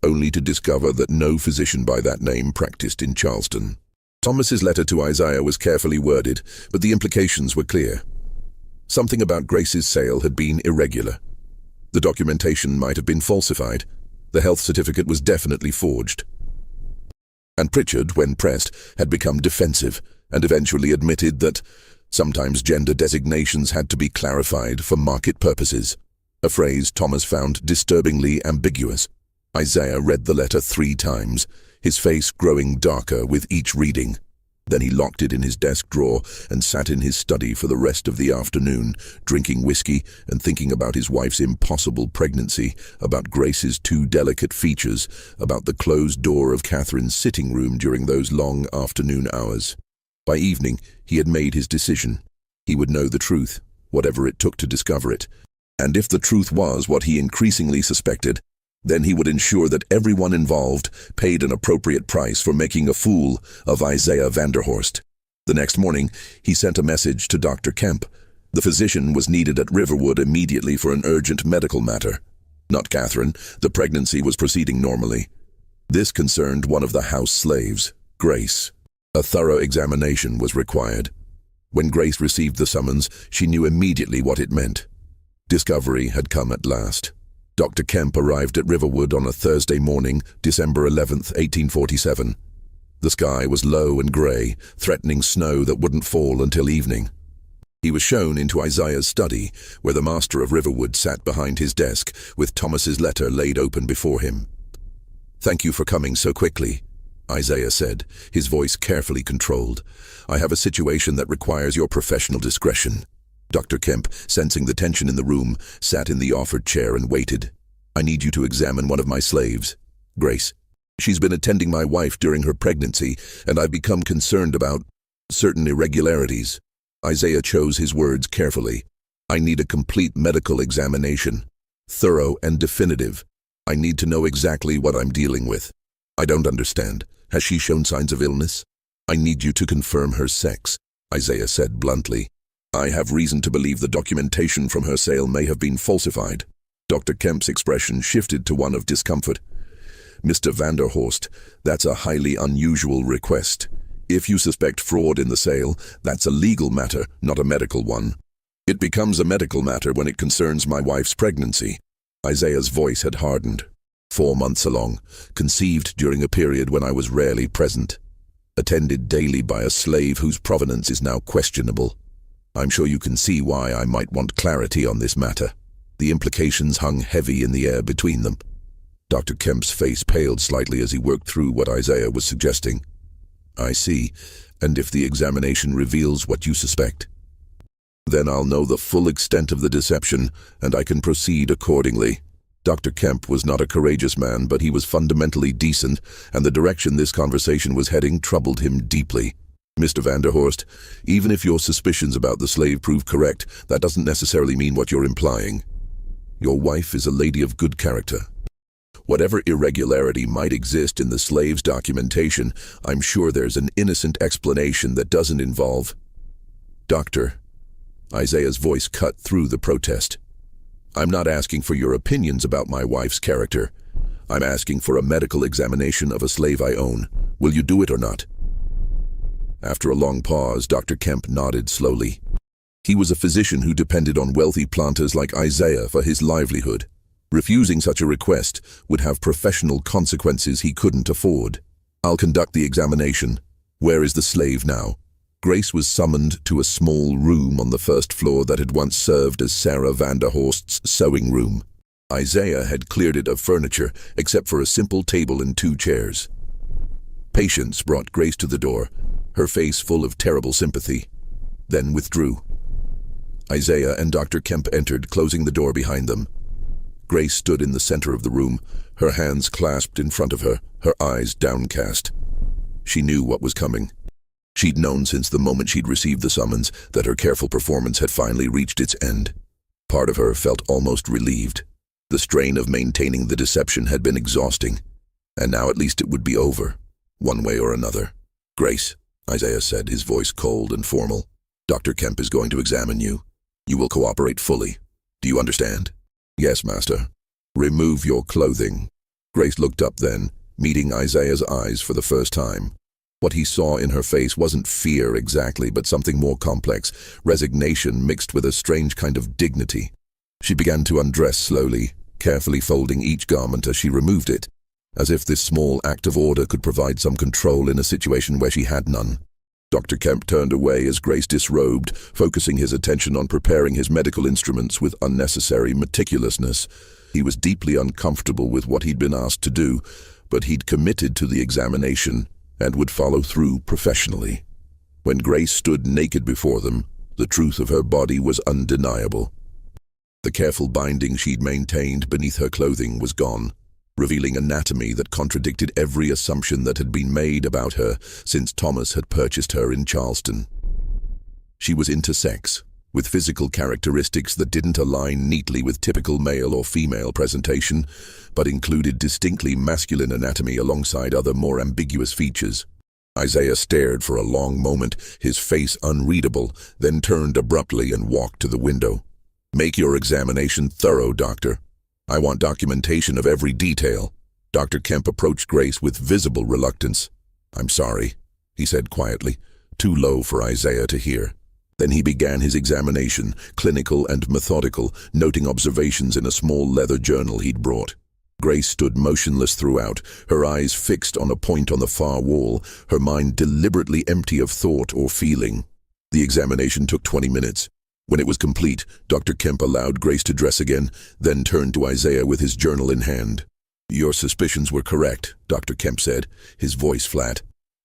only to discover that no physician by that name practiced in Charleston. Thomas's letter to Isaiah was carefully worded, but the implications were clear. Something about Grace's sale had been irregular. The documentation might have been falsified. The health certificate was definitely forged. And Pritchard, when pressed, had become defensive and eventually admitted that sometimes gender designations had to be clarified for market purposes, a phrase Thomas found disturbingly ambiguous. Isaiah read the letter 3 times, his face growing darker with each reading. Then he locked it in his desk drawer and sat in his study for the rest of the afternoon, drinking whiskey and thinking about his wife's impossible pregnancy, about Grace's 2 delicate features, about the closed door of Catherine's sitting room during those long afternoon hours. By evening, he had made his decision. He would know the truth, whatever it took to discover it. And if the truth was what he increasingly suspected, then he would ensure that everyone involved paid an appropriate price for making a fool of Isaiah Vanderhorst. The next morning, he sent a message to Dr. Kemp. The physician was needed at Riverwood immediately for an urgent medical matter. Not Catherine. The pregnancy was proceeding normally. This concerned one of the house slaves, Grace. A thorough examination was required. When Grace received the summons, she knew immediately what it meant. Discovery had come at last. Dr. Kemp arrived at Riverwood on a Thursday morning, December 11th, 1847. The sky was low and grey, threatening snow that wouldn't fall until evening. He was shown into Isaiah's study, where the master of Riverwood sat behind his desk, with Thomas's letter laid open before him. "Thank you for coming so quickly," Isaiah said, his voice carefully controlled. "I have a situation that requires your professional discretion." Dr. Kemp, sensing the tension in the room, sat in the offered chair and waited. "I need you to examine one of my slaves, Grace. She's been attending my wife during her pregnancy, and I've become concerned about certain irregularities." Isaiah chose his words carefully. "I need a complete medical examination, thorough and definitive. I need to know exactly what I'm dealing with. I don't understand. Has she shown signs of illness? I need you to confirm her sex," Isaiah said bluntly. "I have reason to believe the documentation from her sale may have been falsified." Dr. Kemp's expression shifted to one of discomfort. "Mr. Vanderhorst, that's a highly unusual request. If you suspect fraud in the sale, that's a legal matter, not a medical one. It becomes a medical matter when it concerns my wife's pregnancy." Isaiah's voice had hardened. 4 months along, conceived during a period when I was rarely present, attended daily by a slave whose provenance is now questionable. I'm sure you can see why I might want clarity on this matter. The implications hung heavy in the air between them. Dr. Kemp's face paled slightly as he worked through what Isaiah was suggesting. "I see, and if the examination reveals what you suspect, then I'll know the full extent of the deception, and I can proceed accordingly." Dr. Kemp was not a courageous man, but he was fundamentally decent, and the direction this conversation was heading troubled him deeply. "Mr. Vanderhorst, even if your suspicions about the slave prove correct, that doesn't necessarily mean what you're implying. Your wife is a lady of good character. Whatever irregularity might exist in the slave's documentation, I'm sure there's an innocent explanation that doesn't involve—" "Doctor," Isaiah's voice cut through the protest. "I'm not asking for your opinions about my wife's character. I'm asking for a medical examination of a slave I own. Will you do it or not?" After a long pause, Dr. Kemp nodded slowly. He was a physician who depended on wealthy planters like Isaiah for his livelihood. Refusing such a request would have professional consequences he couldn't afford. "I'll conduct the examination. Where is the slave now?" Grace was summoned to a small room on the first floor that had once served as Sarah Vanderhorst's sewing room. Isaiah had cleared it of furniture, except for a simple table and 2 chairs. Patience brought Grace to the door, her face full of terrible sympathy, then withdrew. Isaiah and Dr. Kemp entered, closing the door behind them. Grace stood in the center of the room, her hands clasped in front of her, her eyes downcast. She knew what was coming. She'd known since the moment she'd received the summons that her careful performance had finally reached its end. Part of her felt almost relieved. The strain of maintaining the deception had been exhausting, and now at least it would be over, one way or another. "Grace," Isaiah said, his voice cold and formal, "Dr. Kemp is going to examine you. You will cooperate fully. Do you understand? Yes, master. Remove your clothing. Grace looked up then, meeting Isaiah's eyes for the first time. What he saw in her face wasn't fear exactly, but something more complex, resignation mixed with a strange kind of dignity. She began to undress slowly, carefully folding each garment as she removed it, as if this small act of order could provide some control in a situation where she had none. Dr. Kemp turned away as Grace disrobed, focusing his attention on preparing his medical instruments with unnecessary meticulousness. He was deeply uncomfortable with what he'd been asked to do, but he'd committed to the examination and would follow through professionally. When Grace stood naked before them, the truth of her body was undeniable. The careful binding she'd maintained beneath her clothing was gone, revealing anatomy that contradicted every assumption that had been made about her since Thomas had purchased her in Charleston. She was intersex, with physical characteristics that didn't align neatly with typical male or female presentation, but included distinctly masculine anatomy alongside other more ambiguous features. Isaiah stared for a long moment, his face unreadable, then turned abruptly and walked to the window. Make your examination thorough, doctor. I want documentation of every detail. Dr. Kemp approached Grace with visible reluctance. I'm sorry, he said quietly, too low for Isaiah to hear. Then he began his examination, clinical and methodical, noting observations in a small leather journal he'd brought. Grace stood motionless throughout, her eyes fixed on a point on the far wall, her mind deliberately empty of thought or feeling. The examination took 20 minutes. When it was complete, Dr. Kemp allowed Grace to dress again, then turned to Isaiah with his journal in hand. Your suspicions were correct, Dr. Kemp said, his voice flat.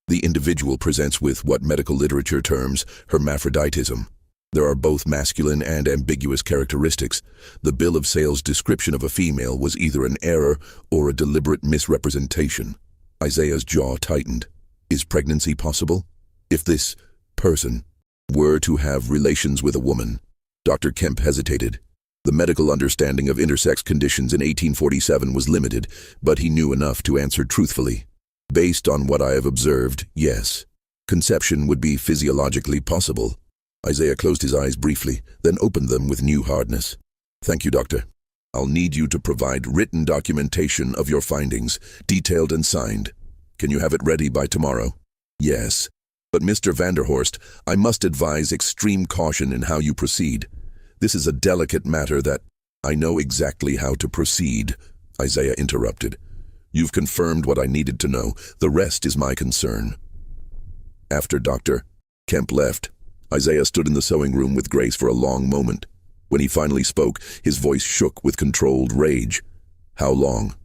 The individual presents with what medical literature terms hermaphroditism. There are both masculine and ambiguous characteristics. The bill of sale's description of a female was either an error or a deliberate misrepresentation. Isaiah's jaw tightened. Is pregnancy possible? If this person were to have relations with a woman? Dr. Kemp hesitated. The medical understanding of intersex conditions in 1847 was limited, but he knew enough to answer truthfully. Based on what I have observed, yes. Conception would be physiologically possible. Isaiah closed his eyes briefly, then opened them with new hardness. Thank you, doctor. I'll need you to provide written documentation of your findings, detailed and signed. Can you have it ready by tomorrow? Yes. But Mr. Vanderhorst, I must advise extreme caution in how you proceed. This is a delicate matter that— I know exactly how to proceed, Isaiah interrupted. You've confirmed what I needed to know. The rest is my concern. After Dr. Kemp left, Isaiah stood in the sewing room with Grace for a long moment. When he finally spoke, his voice shook with controlled rage. How long?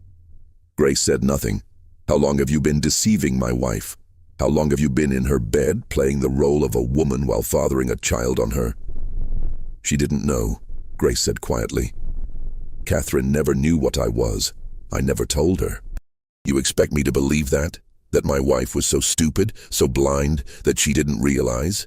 Grace said nothing. How long have you been deceiving my wife? How long have you been in her bed, playing the role of a woman while fathering a child on her? She didn't know, Grace said quietly. Catherine never knew what I was. I never told her. You expect me to believe that? That my wife was so stupid, so blind, that she didn't realize?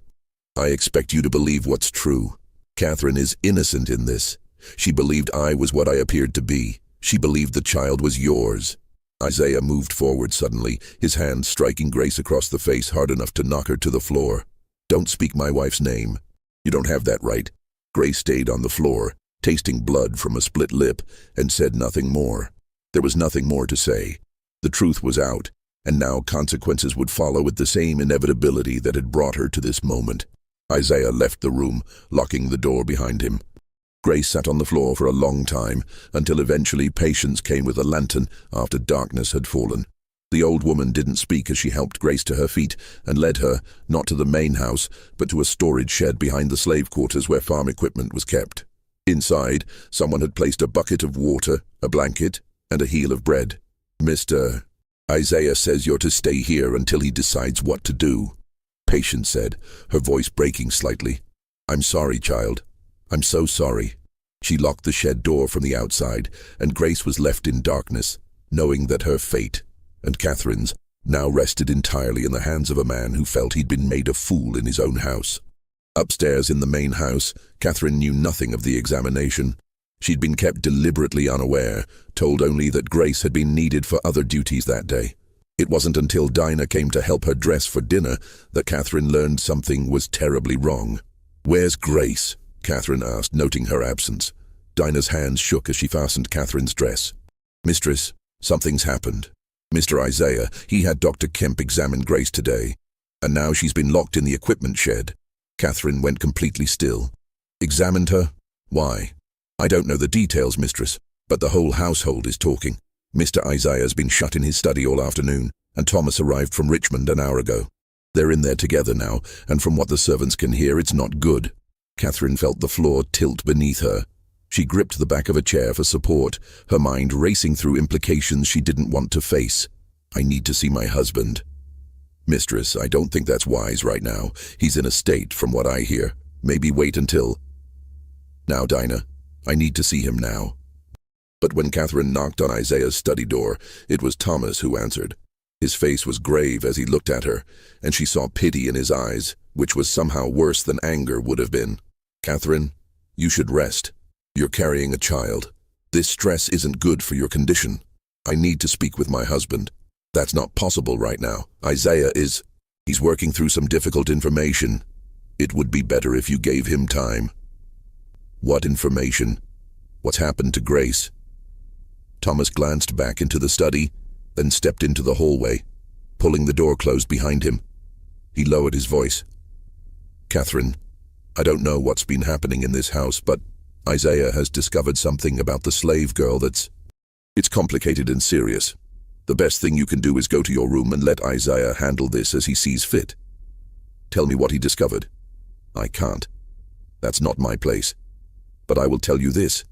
I expect you to believe what's true. Catherine is innocent in this. She believed I was what I appeared to be. She believed the child was yours. Isaiah moved forward suddenly, his hand striking Grace across the face hard enough to knock her to the floor. Don't speak my wife's name. You don't have that right. Grace stayed on the floor, tasting blood from a split lip, and said nothing more. There was nothing more to say. The truth was out, and now consequences would follow with the same inevitability that had brought her to this moment. Isaiah left the room, locking the door behind him. Grace sat on the floor for a long time, until eventually Patience came with a lantern after darkness had fallen. The old woman didn't speak as she helped Grace to her feet and led her, not to the main house, but to a storage shed behind the slave quarters where farm equipment was kept. Inside, someone had placed a bucket of water, a blanket, and a heel of bread. Mr. Isaiah says you're to stay here until he decides what to do, Patience said, her voice breaking slightly. I'm sorry, child. I'm so sorry. She locked the shed door from the outside, and Grace was left in darkness, knowing that her fate, and Catherine's, now rested entirely in the hands of a man who felt he'd been made a fool in his own house. Upstairs in the main house, Catherine knew nothing of the examination. She'd been kept deliberately unaware, told only that Grace had been needed for other duties that day. It wasn't until Dinah came to help her dress for dinner that Catherine learned something was terribly wrong. Where's Grace? Catherine asked, noting her absence. Dinah's hands shook as she fastened Catherine's dress. Mistress, something's happened. Mr. Isaiah, he had Dr. Kemp examine Grace today, and now she's been locked in the equipment shed. Catherine went completely still. Examined her? Why? I don't know the details, mistress, but the whole household is talking. Mr. Isaiah's been shut in his study all afternoon, and Thomas arrived from Richmond an hour ago. They're in there together now, and from what the servants can hear, it's not good. Catherine felt the floor tilt beneath her. She gripped the back of a chair for support, her mind racing through implications she didn't want to face. I need to see my husband. Mistress, I don't think that's wise right now. He's in a state, from what I hear. Maybe wait until... Now, Dinah, I need to see him now. But when Catherine knocked on Isaiah's study door, it was Thomas who answered. His face was grave as he looked at her, and she saw pity in his eyes, which was somehow worse than anger would have been. Catherine, you should rest. You're carrying a child. This stress isn't good for your condition. I need to speak with my husband. That's not possible right now. Isaiah is... He's working through some difficult information. It would be better if you gave him time. What information? What's happened to Grace? Thomas glanced back into the study, then stepped into the hallway, pulling the door closed behind him. He lowered his voice. Catherine, I don't know what's been happening in this house, but Isaiah has discovered something about the slave girl that's... It's complicated and serious. The best thing you can do is go to your room and let Isaiah handle this as he sees fit. Tell me what he discovered. I can't. That's not my place. But I will tell you this.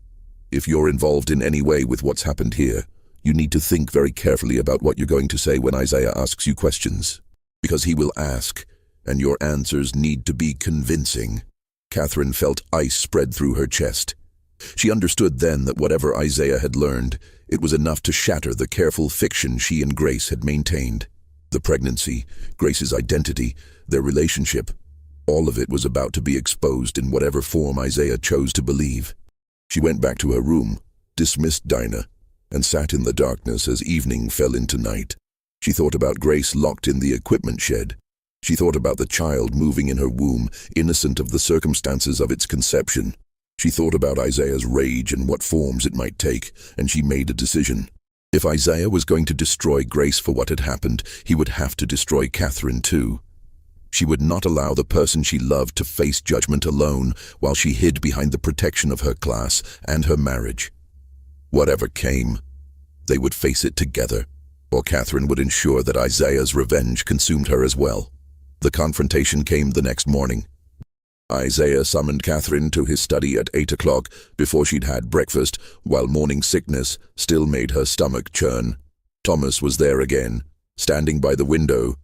If you're involved in any way with what's happened here, you need to think very carefully about what you're going to say when Isaiah asks you questions. Because he will ask, and your answers need to be convincing. Catherine felt ice spread through her chest. She understood then that whatever Isaiah had learned, it was enough to shatter the careful fiction she and Grace had maintained. The pregnancy, Grace's identity, their relationship, all of it was about to be exposed in whatever form Isaiah chose to believe. She went back to her room, dismissed Dinah, and sat in the darkness as evening fell into night. She thought about Grace locked in the equipment shed. She thought about the child moving in her womb, innocent of the circumstances of its conception. She thought about Isaiah's rage and what forms it might take, and she made a decision. If Isaiah was going to destroy Grace for what had happened, he would have to destroy Catherine too. She would not allow the person she loved to face judgment alone while she hid behind the protection of her class and her marriage. Whatever came, they would face it together, or Catherine would ensure that Isaiah's revenge consumed her as well. The confrontation came the next morning. Isaiah summoned Catherine to his study at 8 o'clock before she'd had breakfast, while morning sickness still made her stomach churn. Thomas was there again, standing by the window,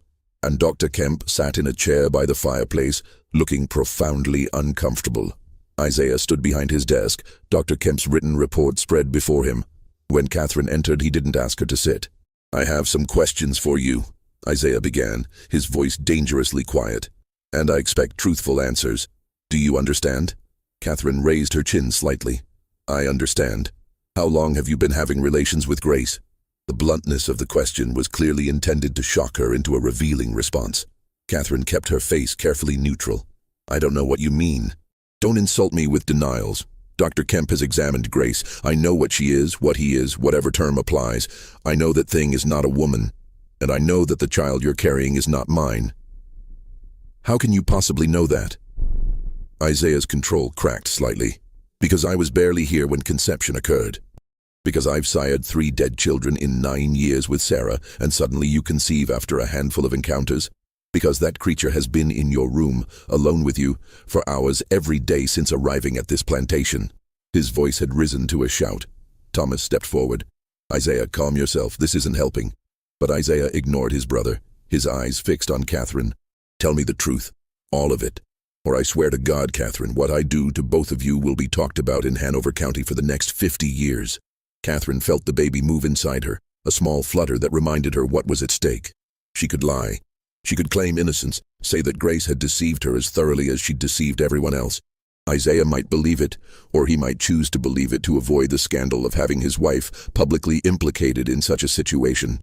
and Dr. Kemp sat in a chair by the fireplace, looking profoundly uncomfortable. Isaiah stood behind his desk, Dr. Kemp's written report spread before him. When Catherine entered, he didn't ask her to sit. I have some questions for you, Isaiah began, his voice dangerously quiet. And I expect truthful answers. Do you understand? Catherine raised her chin slightly. I understand. How long have you been having relations with Grace? The bluntness of the question was clearly intended to shock her into a revealing response. Catherine kept her face carefully neutral. I don't know what you mean. Don't insult me with denials. Dr. Kemp has examined Grace. I know what she is, what he is, whatever term applies. I know that thing is not a woman. And I know that the child you're carrying is not mine. How can you possibly know that? Isaiah's control cracked slightly. Because I was barely here when conception occurred. Because I've sired 3 dead children in 9 years with Sarah, and suddenly you conceive after a handful of encounters. Because that creature has been in your room, alone with you, for hours every day since arriving at this plantation. His voice had risen to a shout. Thomas stepped forward. Isaiah, calm yourself, this isn't helping. But Isaiah ignored his brother, his eyes fixed on Catherine. Tell me the truth, all of it. Or I swear to God, Catherine, what I do to both of you will be talked about in Hanover County for the next 50 years. Catherine felt the baby move inside her, a small flutter that reminded her what was at stake. She could lie. She could claim innocence, say that Grace had deceived her as thoroughly as she'd deceived everyone else. Isaiah might believe it, or he might choose to believe it to avoid the scandal of having his wife publicly implicated in such a situation.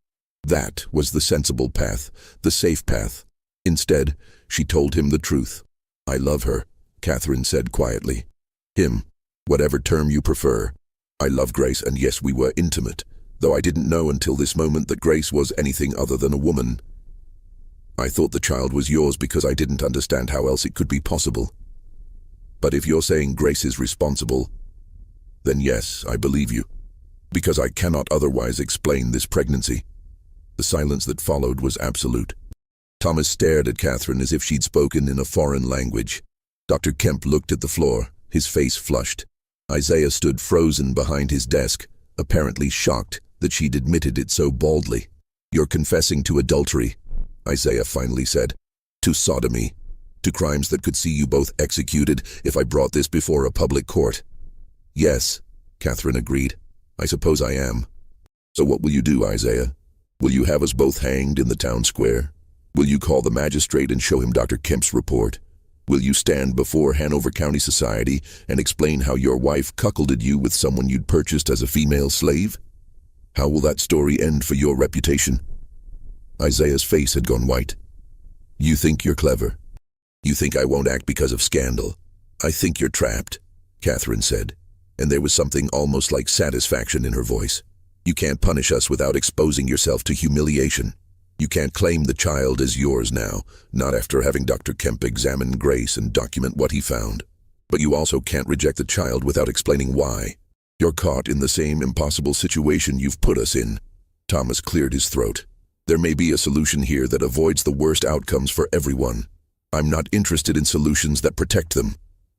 That was the sensible path, the safe path. Instead, she told him the truth. I love her, Catherine said quietly. Him. Whatever term you prefer. I love Grace, and yes, we were intimate, though I didn't know until this moment that Grace was anything other than a woman. I thought the child was yours because I didn't understand how else it could be possible. But if you're saying Grace is responsible, then yes, I believe you, because I cannot otherwise explain this pregnancy. The silence that followed was absolute. Thomas stared at Catherine as if she'd spoken in a foreign language. Dr. Kemp looked at the floor, his face flushed. Isaiah stood frozen behind his desk, apparently shocked that she'd admitted it so baldly. "You're confessing to adultery," Isaiah finally said. "To sodomy. To crimes that could see you both executed if I brought this before a public court." "Yes," Catherine agreed. "I suppose I am." "So what will you do, Isaiah? Will you have us both hanged in the town square? Will you call the magistrate and show him Dr. Kemp's report? Will you stand before Hanover County Society and explain how your wife cuckolded you with someone you'd purchased as a female slave? How will that story end for your reputation?" Isaiah's face had gone white. "You think you're clever. You think I won't act because of scandal. I think you're trapped," Catherine said, and there was something almost like satisfaction in her voice. "You can't punish us without exposing yourself to humiliation. You can't claim the child as yours now, not after having Dr. Kemp examine Grace and document what he found. But you also can't reject the child without explaining why. You're caught in the same impossible situation you've put us in." Thomas cleared his throat. "There may be a solution here that avoids the worst outcomes for everyone. I'm not interested in solutions that protect them."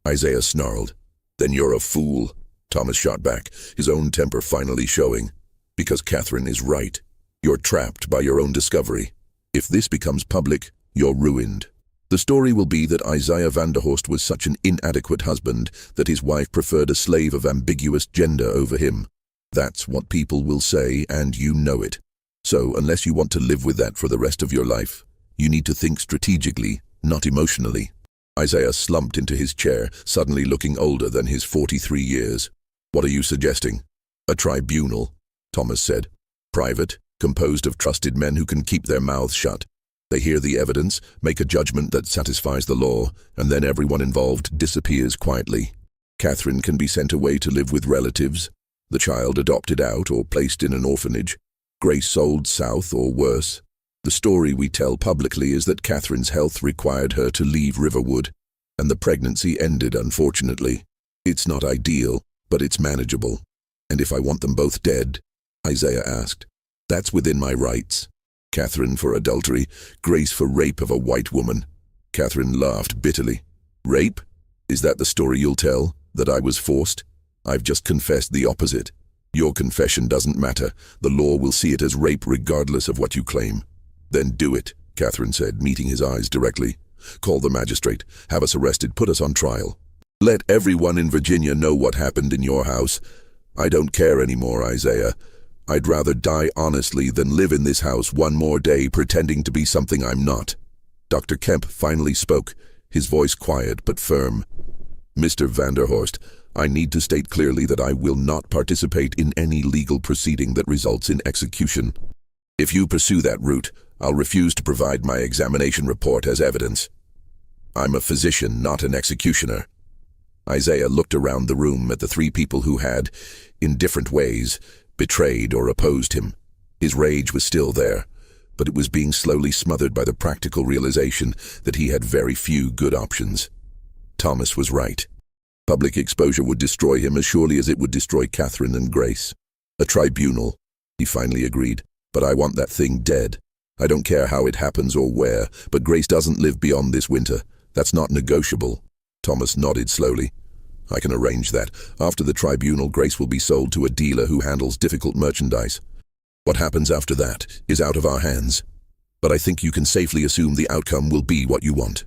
Isaiah snarled. "Then you're a fool," Thomas shot back, his own temper finally showing. "Because Catherine is right. You're trapped by your own discovery. If this becomes public, you're ruined. The story will be that Isaiah Vanderhorst was such an inadequate husband that his wife preferred a slave of ambiguous gender over him. That's what people will say, and you know it. So, unless you want to live with that for the rest of your life, you need to think strategically, not emotionally." Isaiah slumped into his chair, suddenly looking older than his 43 years. "What are you suggesting?" "A tribunal," Thomas said. "Private, composed of trusted men who can keep their mouths shut. They hear the evidence, make a judgment that satisfies the law, and then everyone involved disappears quietly. Catherine can be sent away to live with relatives, the child adopted out or placed in an orphanage, Grace sold south or worse. The story we tell publicly is that Catherine's health required her to leave Riverwood, and the pregnancy ended unfortunately. It's not ideal, but it's manageable." "And if I want them both dead?" Isaiah asked. "That's within my rights. Catherine for adultery, Grace for rape of a white woman." Catherine laughed bitterly. "Rape? Is that the story you'll tell? That I was forced? I've just confessed the opposite. Your confession doesn't matter. The law will see it as rape regardless of what you claim." "Then do it," Catherine said, meeting his eyes directly. "Call the magistrate. Have us arrested. Put us on trial. Let everyone in Virginia know what happened in your house. I don't care anymore, Isaiah. I'd rather die honestly than live in this house one more day pretending to be something I'm not." Dr. Kemp finally spoke, his voice quiet but firm. "Mr. Vanderhorst, I need to state clearly that I will not participate in any legal proceeding that results in execution. If you pursue that route, I'll refuse to provide my examination report as evidence. I'm a physician, not an executioner." Isaiah looked around the room at the three people who had, in different ways, betrayed or opposed him. His rage was still there, but it was being slowly smothered by the practical realization that he had very few good options. Thomas was right. Public exposure would destroy him as surely as it would destroy Catherine and Grace. "A tribunal," he finally agreed, "but I want that thing dead. I don't care how it happens or where, but Grace doesn't live beyond this winter. That's not negotiable." Thomas nodded slowly. "I can arrange that. After the tribunal, Grace will be sold to a dealer who handles difficult merchandise. What happens after that is out of our hands. But I think you can safely assume the outcome will be what you want.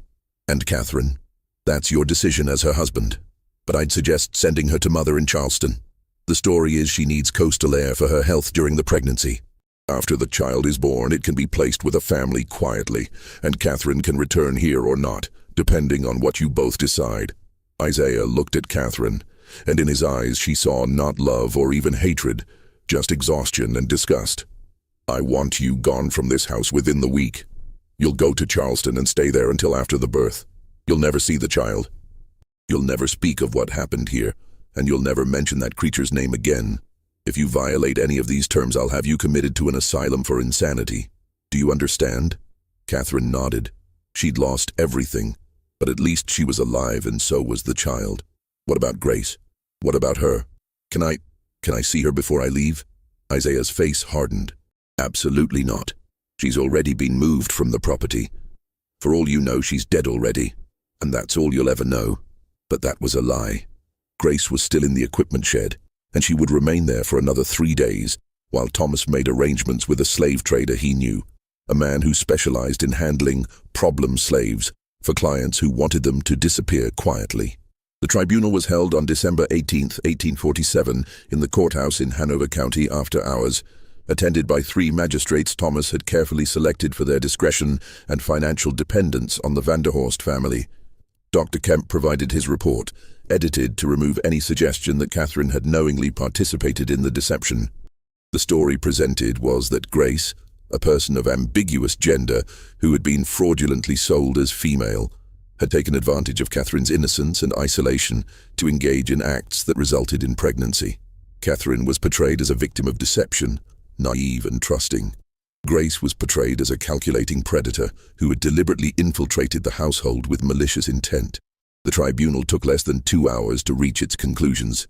And Catherine, that's your decision as her husband. But I'd suggest sending her to Mother in Charleston. The story is she needs coastal air for her health during the pregnancy. After the child is born, it can be placed with a family quietly, and Catherine can return here or not, depending on what you both decide." Isaiah looked at Catherine, and in his eyes she saw not love or even hatred, just exhaustion and disgust. "I want you gone from this house within the week. You'll go to Charleston and stay there until after the birth. You'll never see the child." You'll never speak of what happened here, and you'll never mention that creature's name again. If you violate any of these terms, I'll have you committed to an asylum for insanity. Do you understand?" Catherine nodded. She'd lost everything, but at least she was alive, and so was the child. "What about Grace? What about her? Can I see her before I leave?" Isaiah's face hardened. "Absolutely not. She's already been moved from the property. For all you know, she's dead already, and that's all you'll ever know." But that was a lie. Grace was still in the equipment shed, and she would remain there for another 3 days, while Thomas made arrangements with a slave trader he knew, a man who specialized in handling problem slaves for clients who wanted them to disappear quietly. The tribunal was held on December 18, 1847, in the courthouse in Hanover County after hours. Attended by 3 magistrates Thomas had carefully selected for their discretion and financial dependence on the Vanderhorst family. Dr. Kemp provided his report, edited to remove any suggestion that Catherine had knowingly participated in the deception. The story presented was that Grace, a person of ambiguous gender who had been fraudulently sold as female, had taken advantage of Catherine's innocence and isolation to engage in acts that resulted in pregnancy. Catherine was portrayed as a victim of deception, naive and trusting. Grace was portrayed as a calculating predator who had deliberately infiltrated the household with malicious intent. The tribunal took less than 2 hours to reach its conclusions.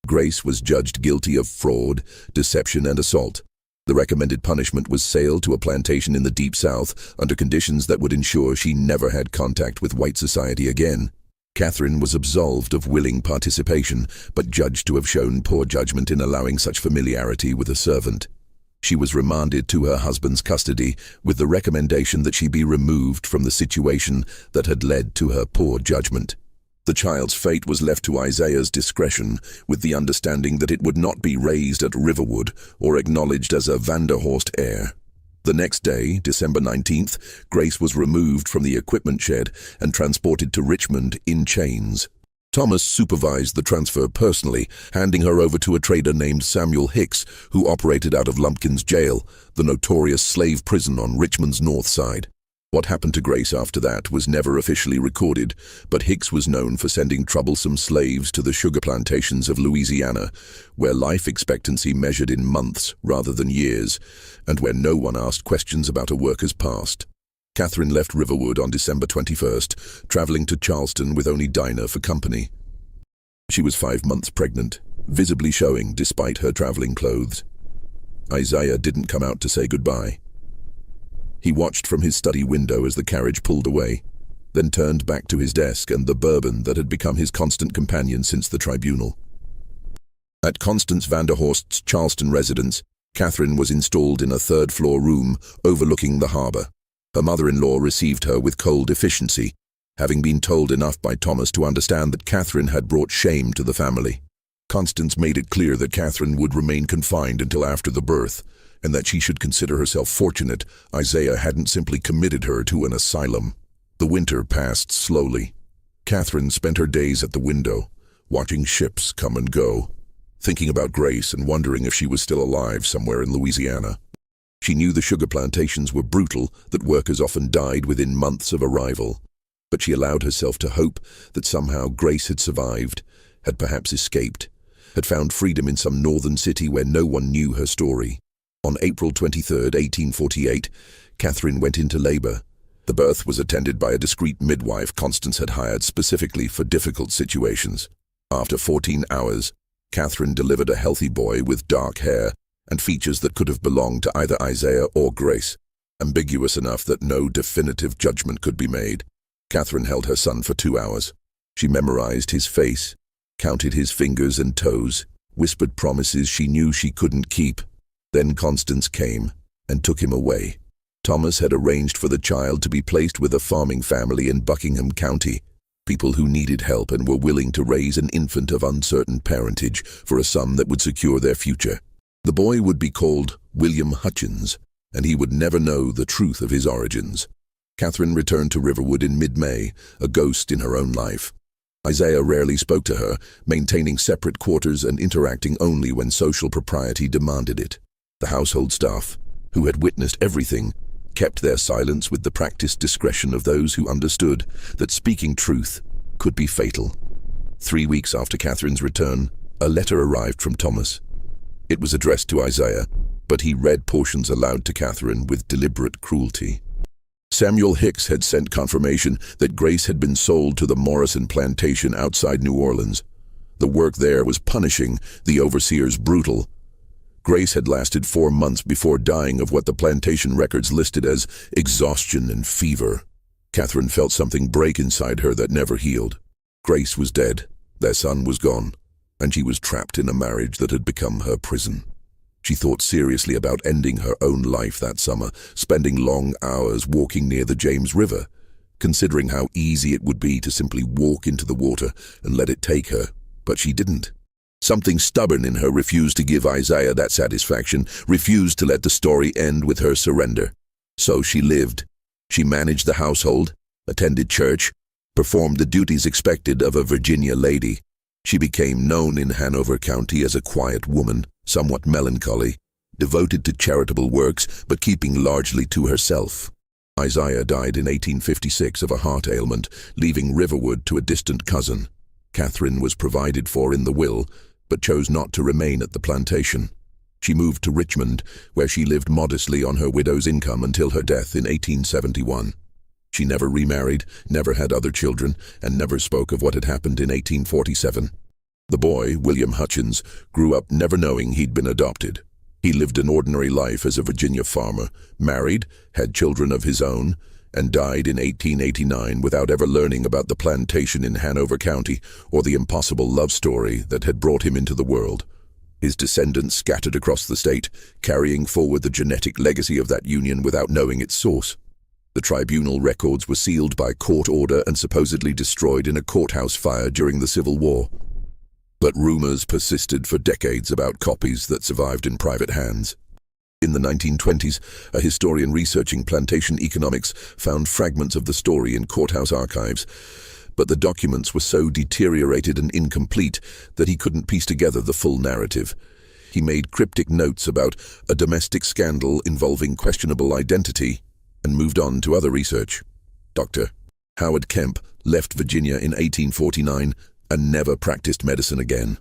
Grace was judged guilty of fraud, deception, and assault. The recommended punishment was sale to a plantation in the Deep South under conditions that would ensure she never had contact with white society again. Catherine was absolved of willing participation, but judged to have shown poor judgment in allowing such familiarity with a servant. She was remanded to her husband's custody with the recommendation that she be removed from the situation that had led to her poor judgment. The child's fate was left to Isaiah's discretion, with the understanding that it would not be raised at Riverwood or acknowledged as a Vanderhorst heir. The next day, December 19th, Grace was removed from the equipment shed and transported to Richmond in chains. Thomas supervised the transfer personally, handing her over to a trader named Samuel Hicks, who operated out of Lumpkin's Jail, the notorious slave prison on Richmond's north side. What happened to Grace after that was never officially recorded, but Hicks was known for sending troublesome slaves to the sugar plantations of Louisiana, where life expectancy measured in months rather than years, and where no one asked questions about a worker's past. Catherine left Riverwood on December 21st, traveling to Charleston with only Dinah for company. She was 5 months pregnant, visibly showing despite her traveling clothes. Isaiah didn't come out to say goodbye. He watched from his study window as the carriage pulled away, then turned back to his desk and the bourbon that had become his constant companion since the tribunal. At Constance Vanderhorst's Charleston residence, Catherine was installed in a third-floor room overlooking the harbor. Her mother-in-law received her with cold efficiency, having been told enough by Thomas to understand that Catherine had brought shame to the family. Constance made it clear that Catherine would remain confined until after the birth, and that she should consider herself fortunate Isaiah hadn't simply committed her to an asylum. The winter passed slowly. Catherine spent her days at the window, watching ships come and go, thinking about Grace and wondering if she was still alive somewhere in Louisiana. She knew the sugar plantations were brutal, that workers often died within months of arrival, but she allowed herself to hope that somehow Grace had survived, had perhaps escaped, had found freedom in some northern city where no one knew her story. On April 23, 1848, Catherine went into labor. The birth was attended by a discreet midwife Constance had hired specifically for difficult situations. After 14 hours, Catherine delivered a healthy boy with dark hair and features that could have belonged to either Isaiah or Grace, ambiguous enough that no definitive judgment could be made. Catherine held her son for 2 hours. She memorized his face, counted his fingers and toes, whispered promises she knew she couldn't keep. Then Constance came and took him away. Thomas had arranged for the child to be placed with a farming family in Buckingham County, people who needed help and were willing to raise an infant of uncertain parentage for a sum that would secure their future. The boy would be called William Hutchins, and he would never know the truth of his origins. Catherine returned to Riverwood in mid-May, a ghost in her own life. Isaiah rarely spoke to her, maintaining separate quarters and interacting only when social propriety demanded it. The household staff, who had witnessed everything, kept their silence with the practiced discretion of those who understood that speaking truth could be fatal. 3 weeks after Catherine's return, a letter arrived from Thomas. It was addressed to Isaiah, but he read portions aloud to Catherine with deliberate cruelty. Samuel Hicks had sent confirmation that Grace had been sold to the Morrison plantation outside New Orleans. The work there was punishing, the overseers brutal. Grace had lasted 4 months before dying of what the plantation records listed as exhaustion and fever. Catherine felt something break inside her that never healed. Grace was dead, their son was gone, and she was trapped in a marriage that had become her prison. She thought seriously about ending her own life that summer, spending long hours walking near the James River, considering how easy it would be to simply walk into the water and let it take her, but she didn't. Something stubborn in her refused to give Isaiah that satisfaction, refused to let the story end with her surrender. So she lived. She managed the household, attended church, performed the duties expected of a Virginia lady. She became known in Hanover County as a quiet woman, somewhat melancholy, devoted to charitable works, but keeping largely to herself. Isaiah died in 1856 of a heart ailment, leaving Riverwood to a distant cousin. Catherine was provided for in the will, but chose not to remain at the plantation. She moved to Richmond, where she lived modestly on her widow's income until her death in 1871. She never remarried, never had other children, and never spoke of what had happened in 1847. The boy, William Hutchins, grew up never knowing he'd been adopted. He lived an ordinary life as a Virginia farmer, married, had children of his own, and died in 1889 without ever learning about the plantation in Hanover County or the impossible love story that had brought him into the world. His descendants scattered across the state, carrying forward the genetic legacy of that union without knowing its source. The tribunal records were sealed by court order and supposedly destroyed in a courthouse fire during the Civil War. But rumors persisted for decades about copies that survived in private hands. In the 1920s, a historian researching plantation economics found fragments of the story in courthouse archives, but the documents were so deteriorated and incomplete that he couldn't piece together the full narrative. He made cryptic notes about a domestic scandal involving questionable identity and moved on to other research. Dr. Howard Kemp left Virginia in 1849 and never practiced medicine again.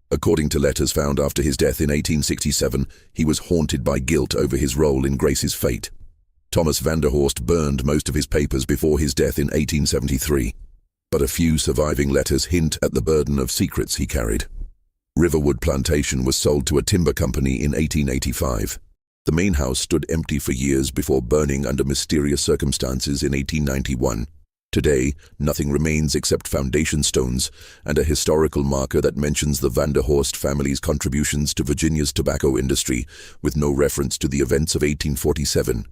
According to letters found after his death in 1867, he was haunted by guilt over his role in Grace's fate. Thomas Vanderhorst burned most of his papers before his death in 1873, but a few surviving letters hint at the burden of secrets he carried. Riverwood Plantation was sold to a timber company in 1885. The main house stood empty for years before burning under mysterious circumstances in 1891. Today, nothing remains except foundation stones and a historical marker that mentions the Vanderhorst family's contributions to Virginia's tobacco industry, with no reference to the events of 1847.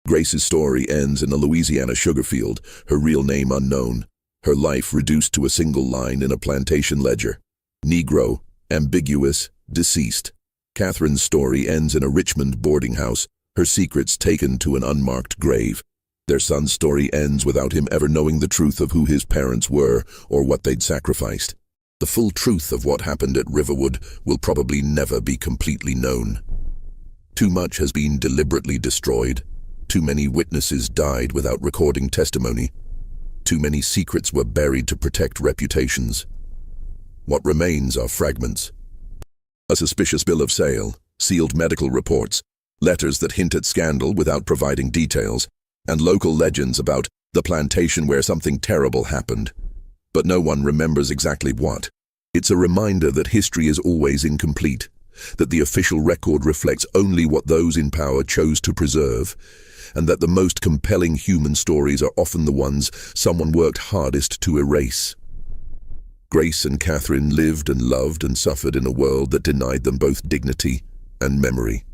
Grace's story ends in a Louisiana sugar field, her real name unknown, her life reduced to a single line in a plantation ledger. Negro, ambiguous, deceased. Catherine's story ends in a Richmond boarding house, her secrets taken to an unmarked grave. Their son's story ends without him ever knowing the truth of who his parents were or what they'd sacrificed. The full truth of what happened at Riverwood will probably never be completely known. Too much has been deliberately destroyed. Too many witnesses died without recording testimony. Too many secrets were buried to protect reputations. What remains are fragments. A suspicious bill of sale, sealed medical reports, letters that hint at scandal without providing details, and local legends about the plantation where something terrible happened. But no one remembers exactly what. It's a reminder that history is always incomplete, that the official record reflects only what those in power chose to preserve, and that the most compelling human stories are often the ones someone worked hardest to erase. Grace and Catherine lived and loved and suffered in a world that denied them both dignity and memory.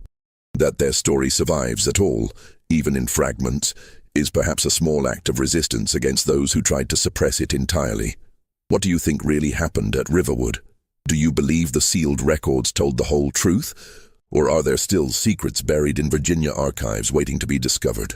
That their story survives at all, even in fragments, is perhaps a small act of resistance against those who tried to suppress it entirely. What do you think really happened at Riverwood? Do you believe the sealed records told the whole truth? Or are there still secrets buried in Virginia archives waiting to be discovered?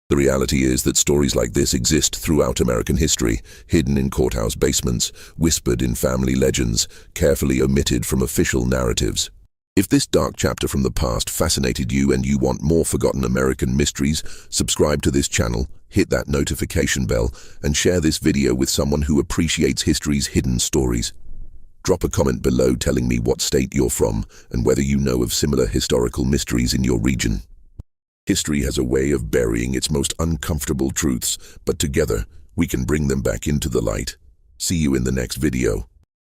The reality is that stories like this exist throughout American history, hidden in courthouse basements, whispered in family legends, carefully omitted from official narratives. If this dark chapter from the past fascinated you and you want more forgotten American mysteries, subscribe to this channel, hit that notification bell, and share this video with someone who appreciates history's hidden stories. Drop a comment below telling me what state you're from and whether you know of similar historical mysteries in your region. History has a way of burying its most uncomfortable truths, but together we can bring them back into the light. See you in the next video.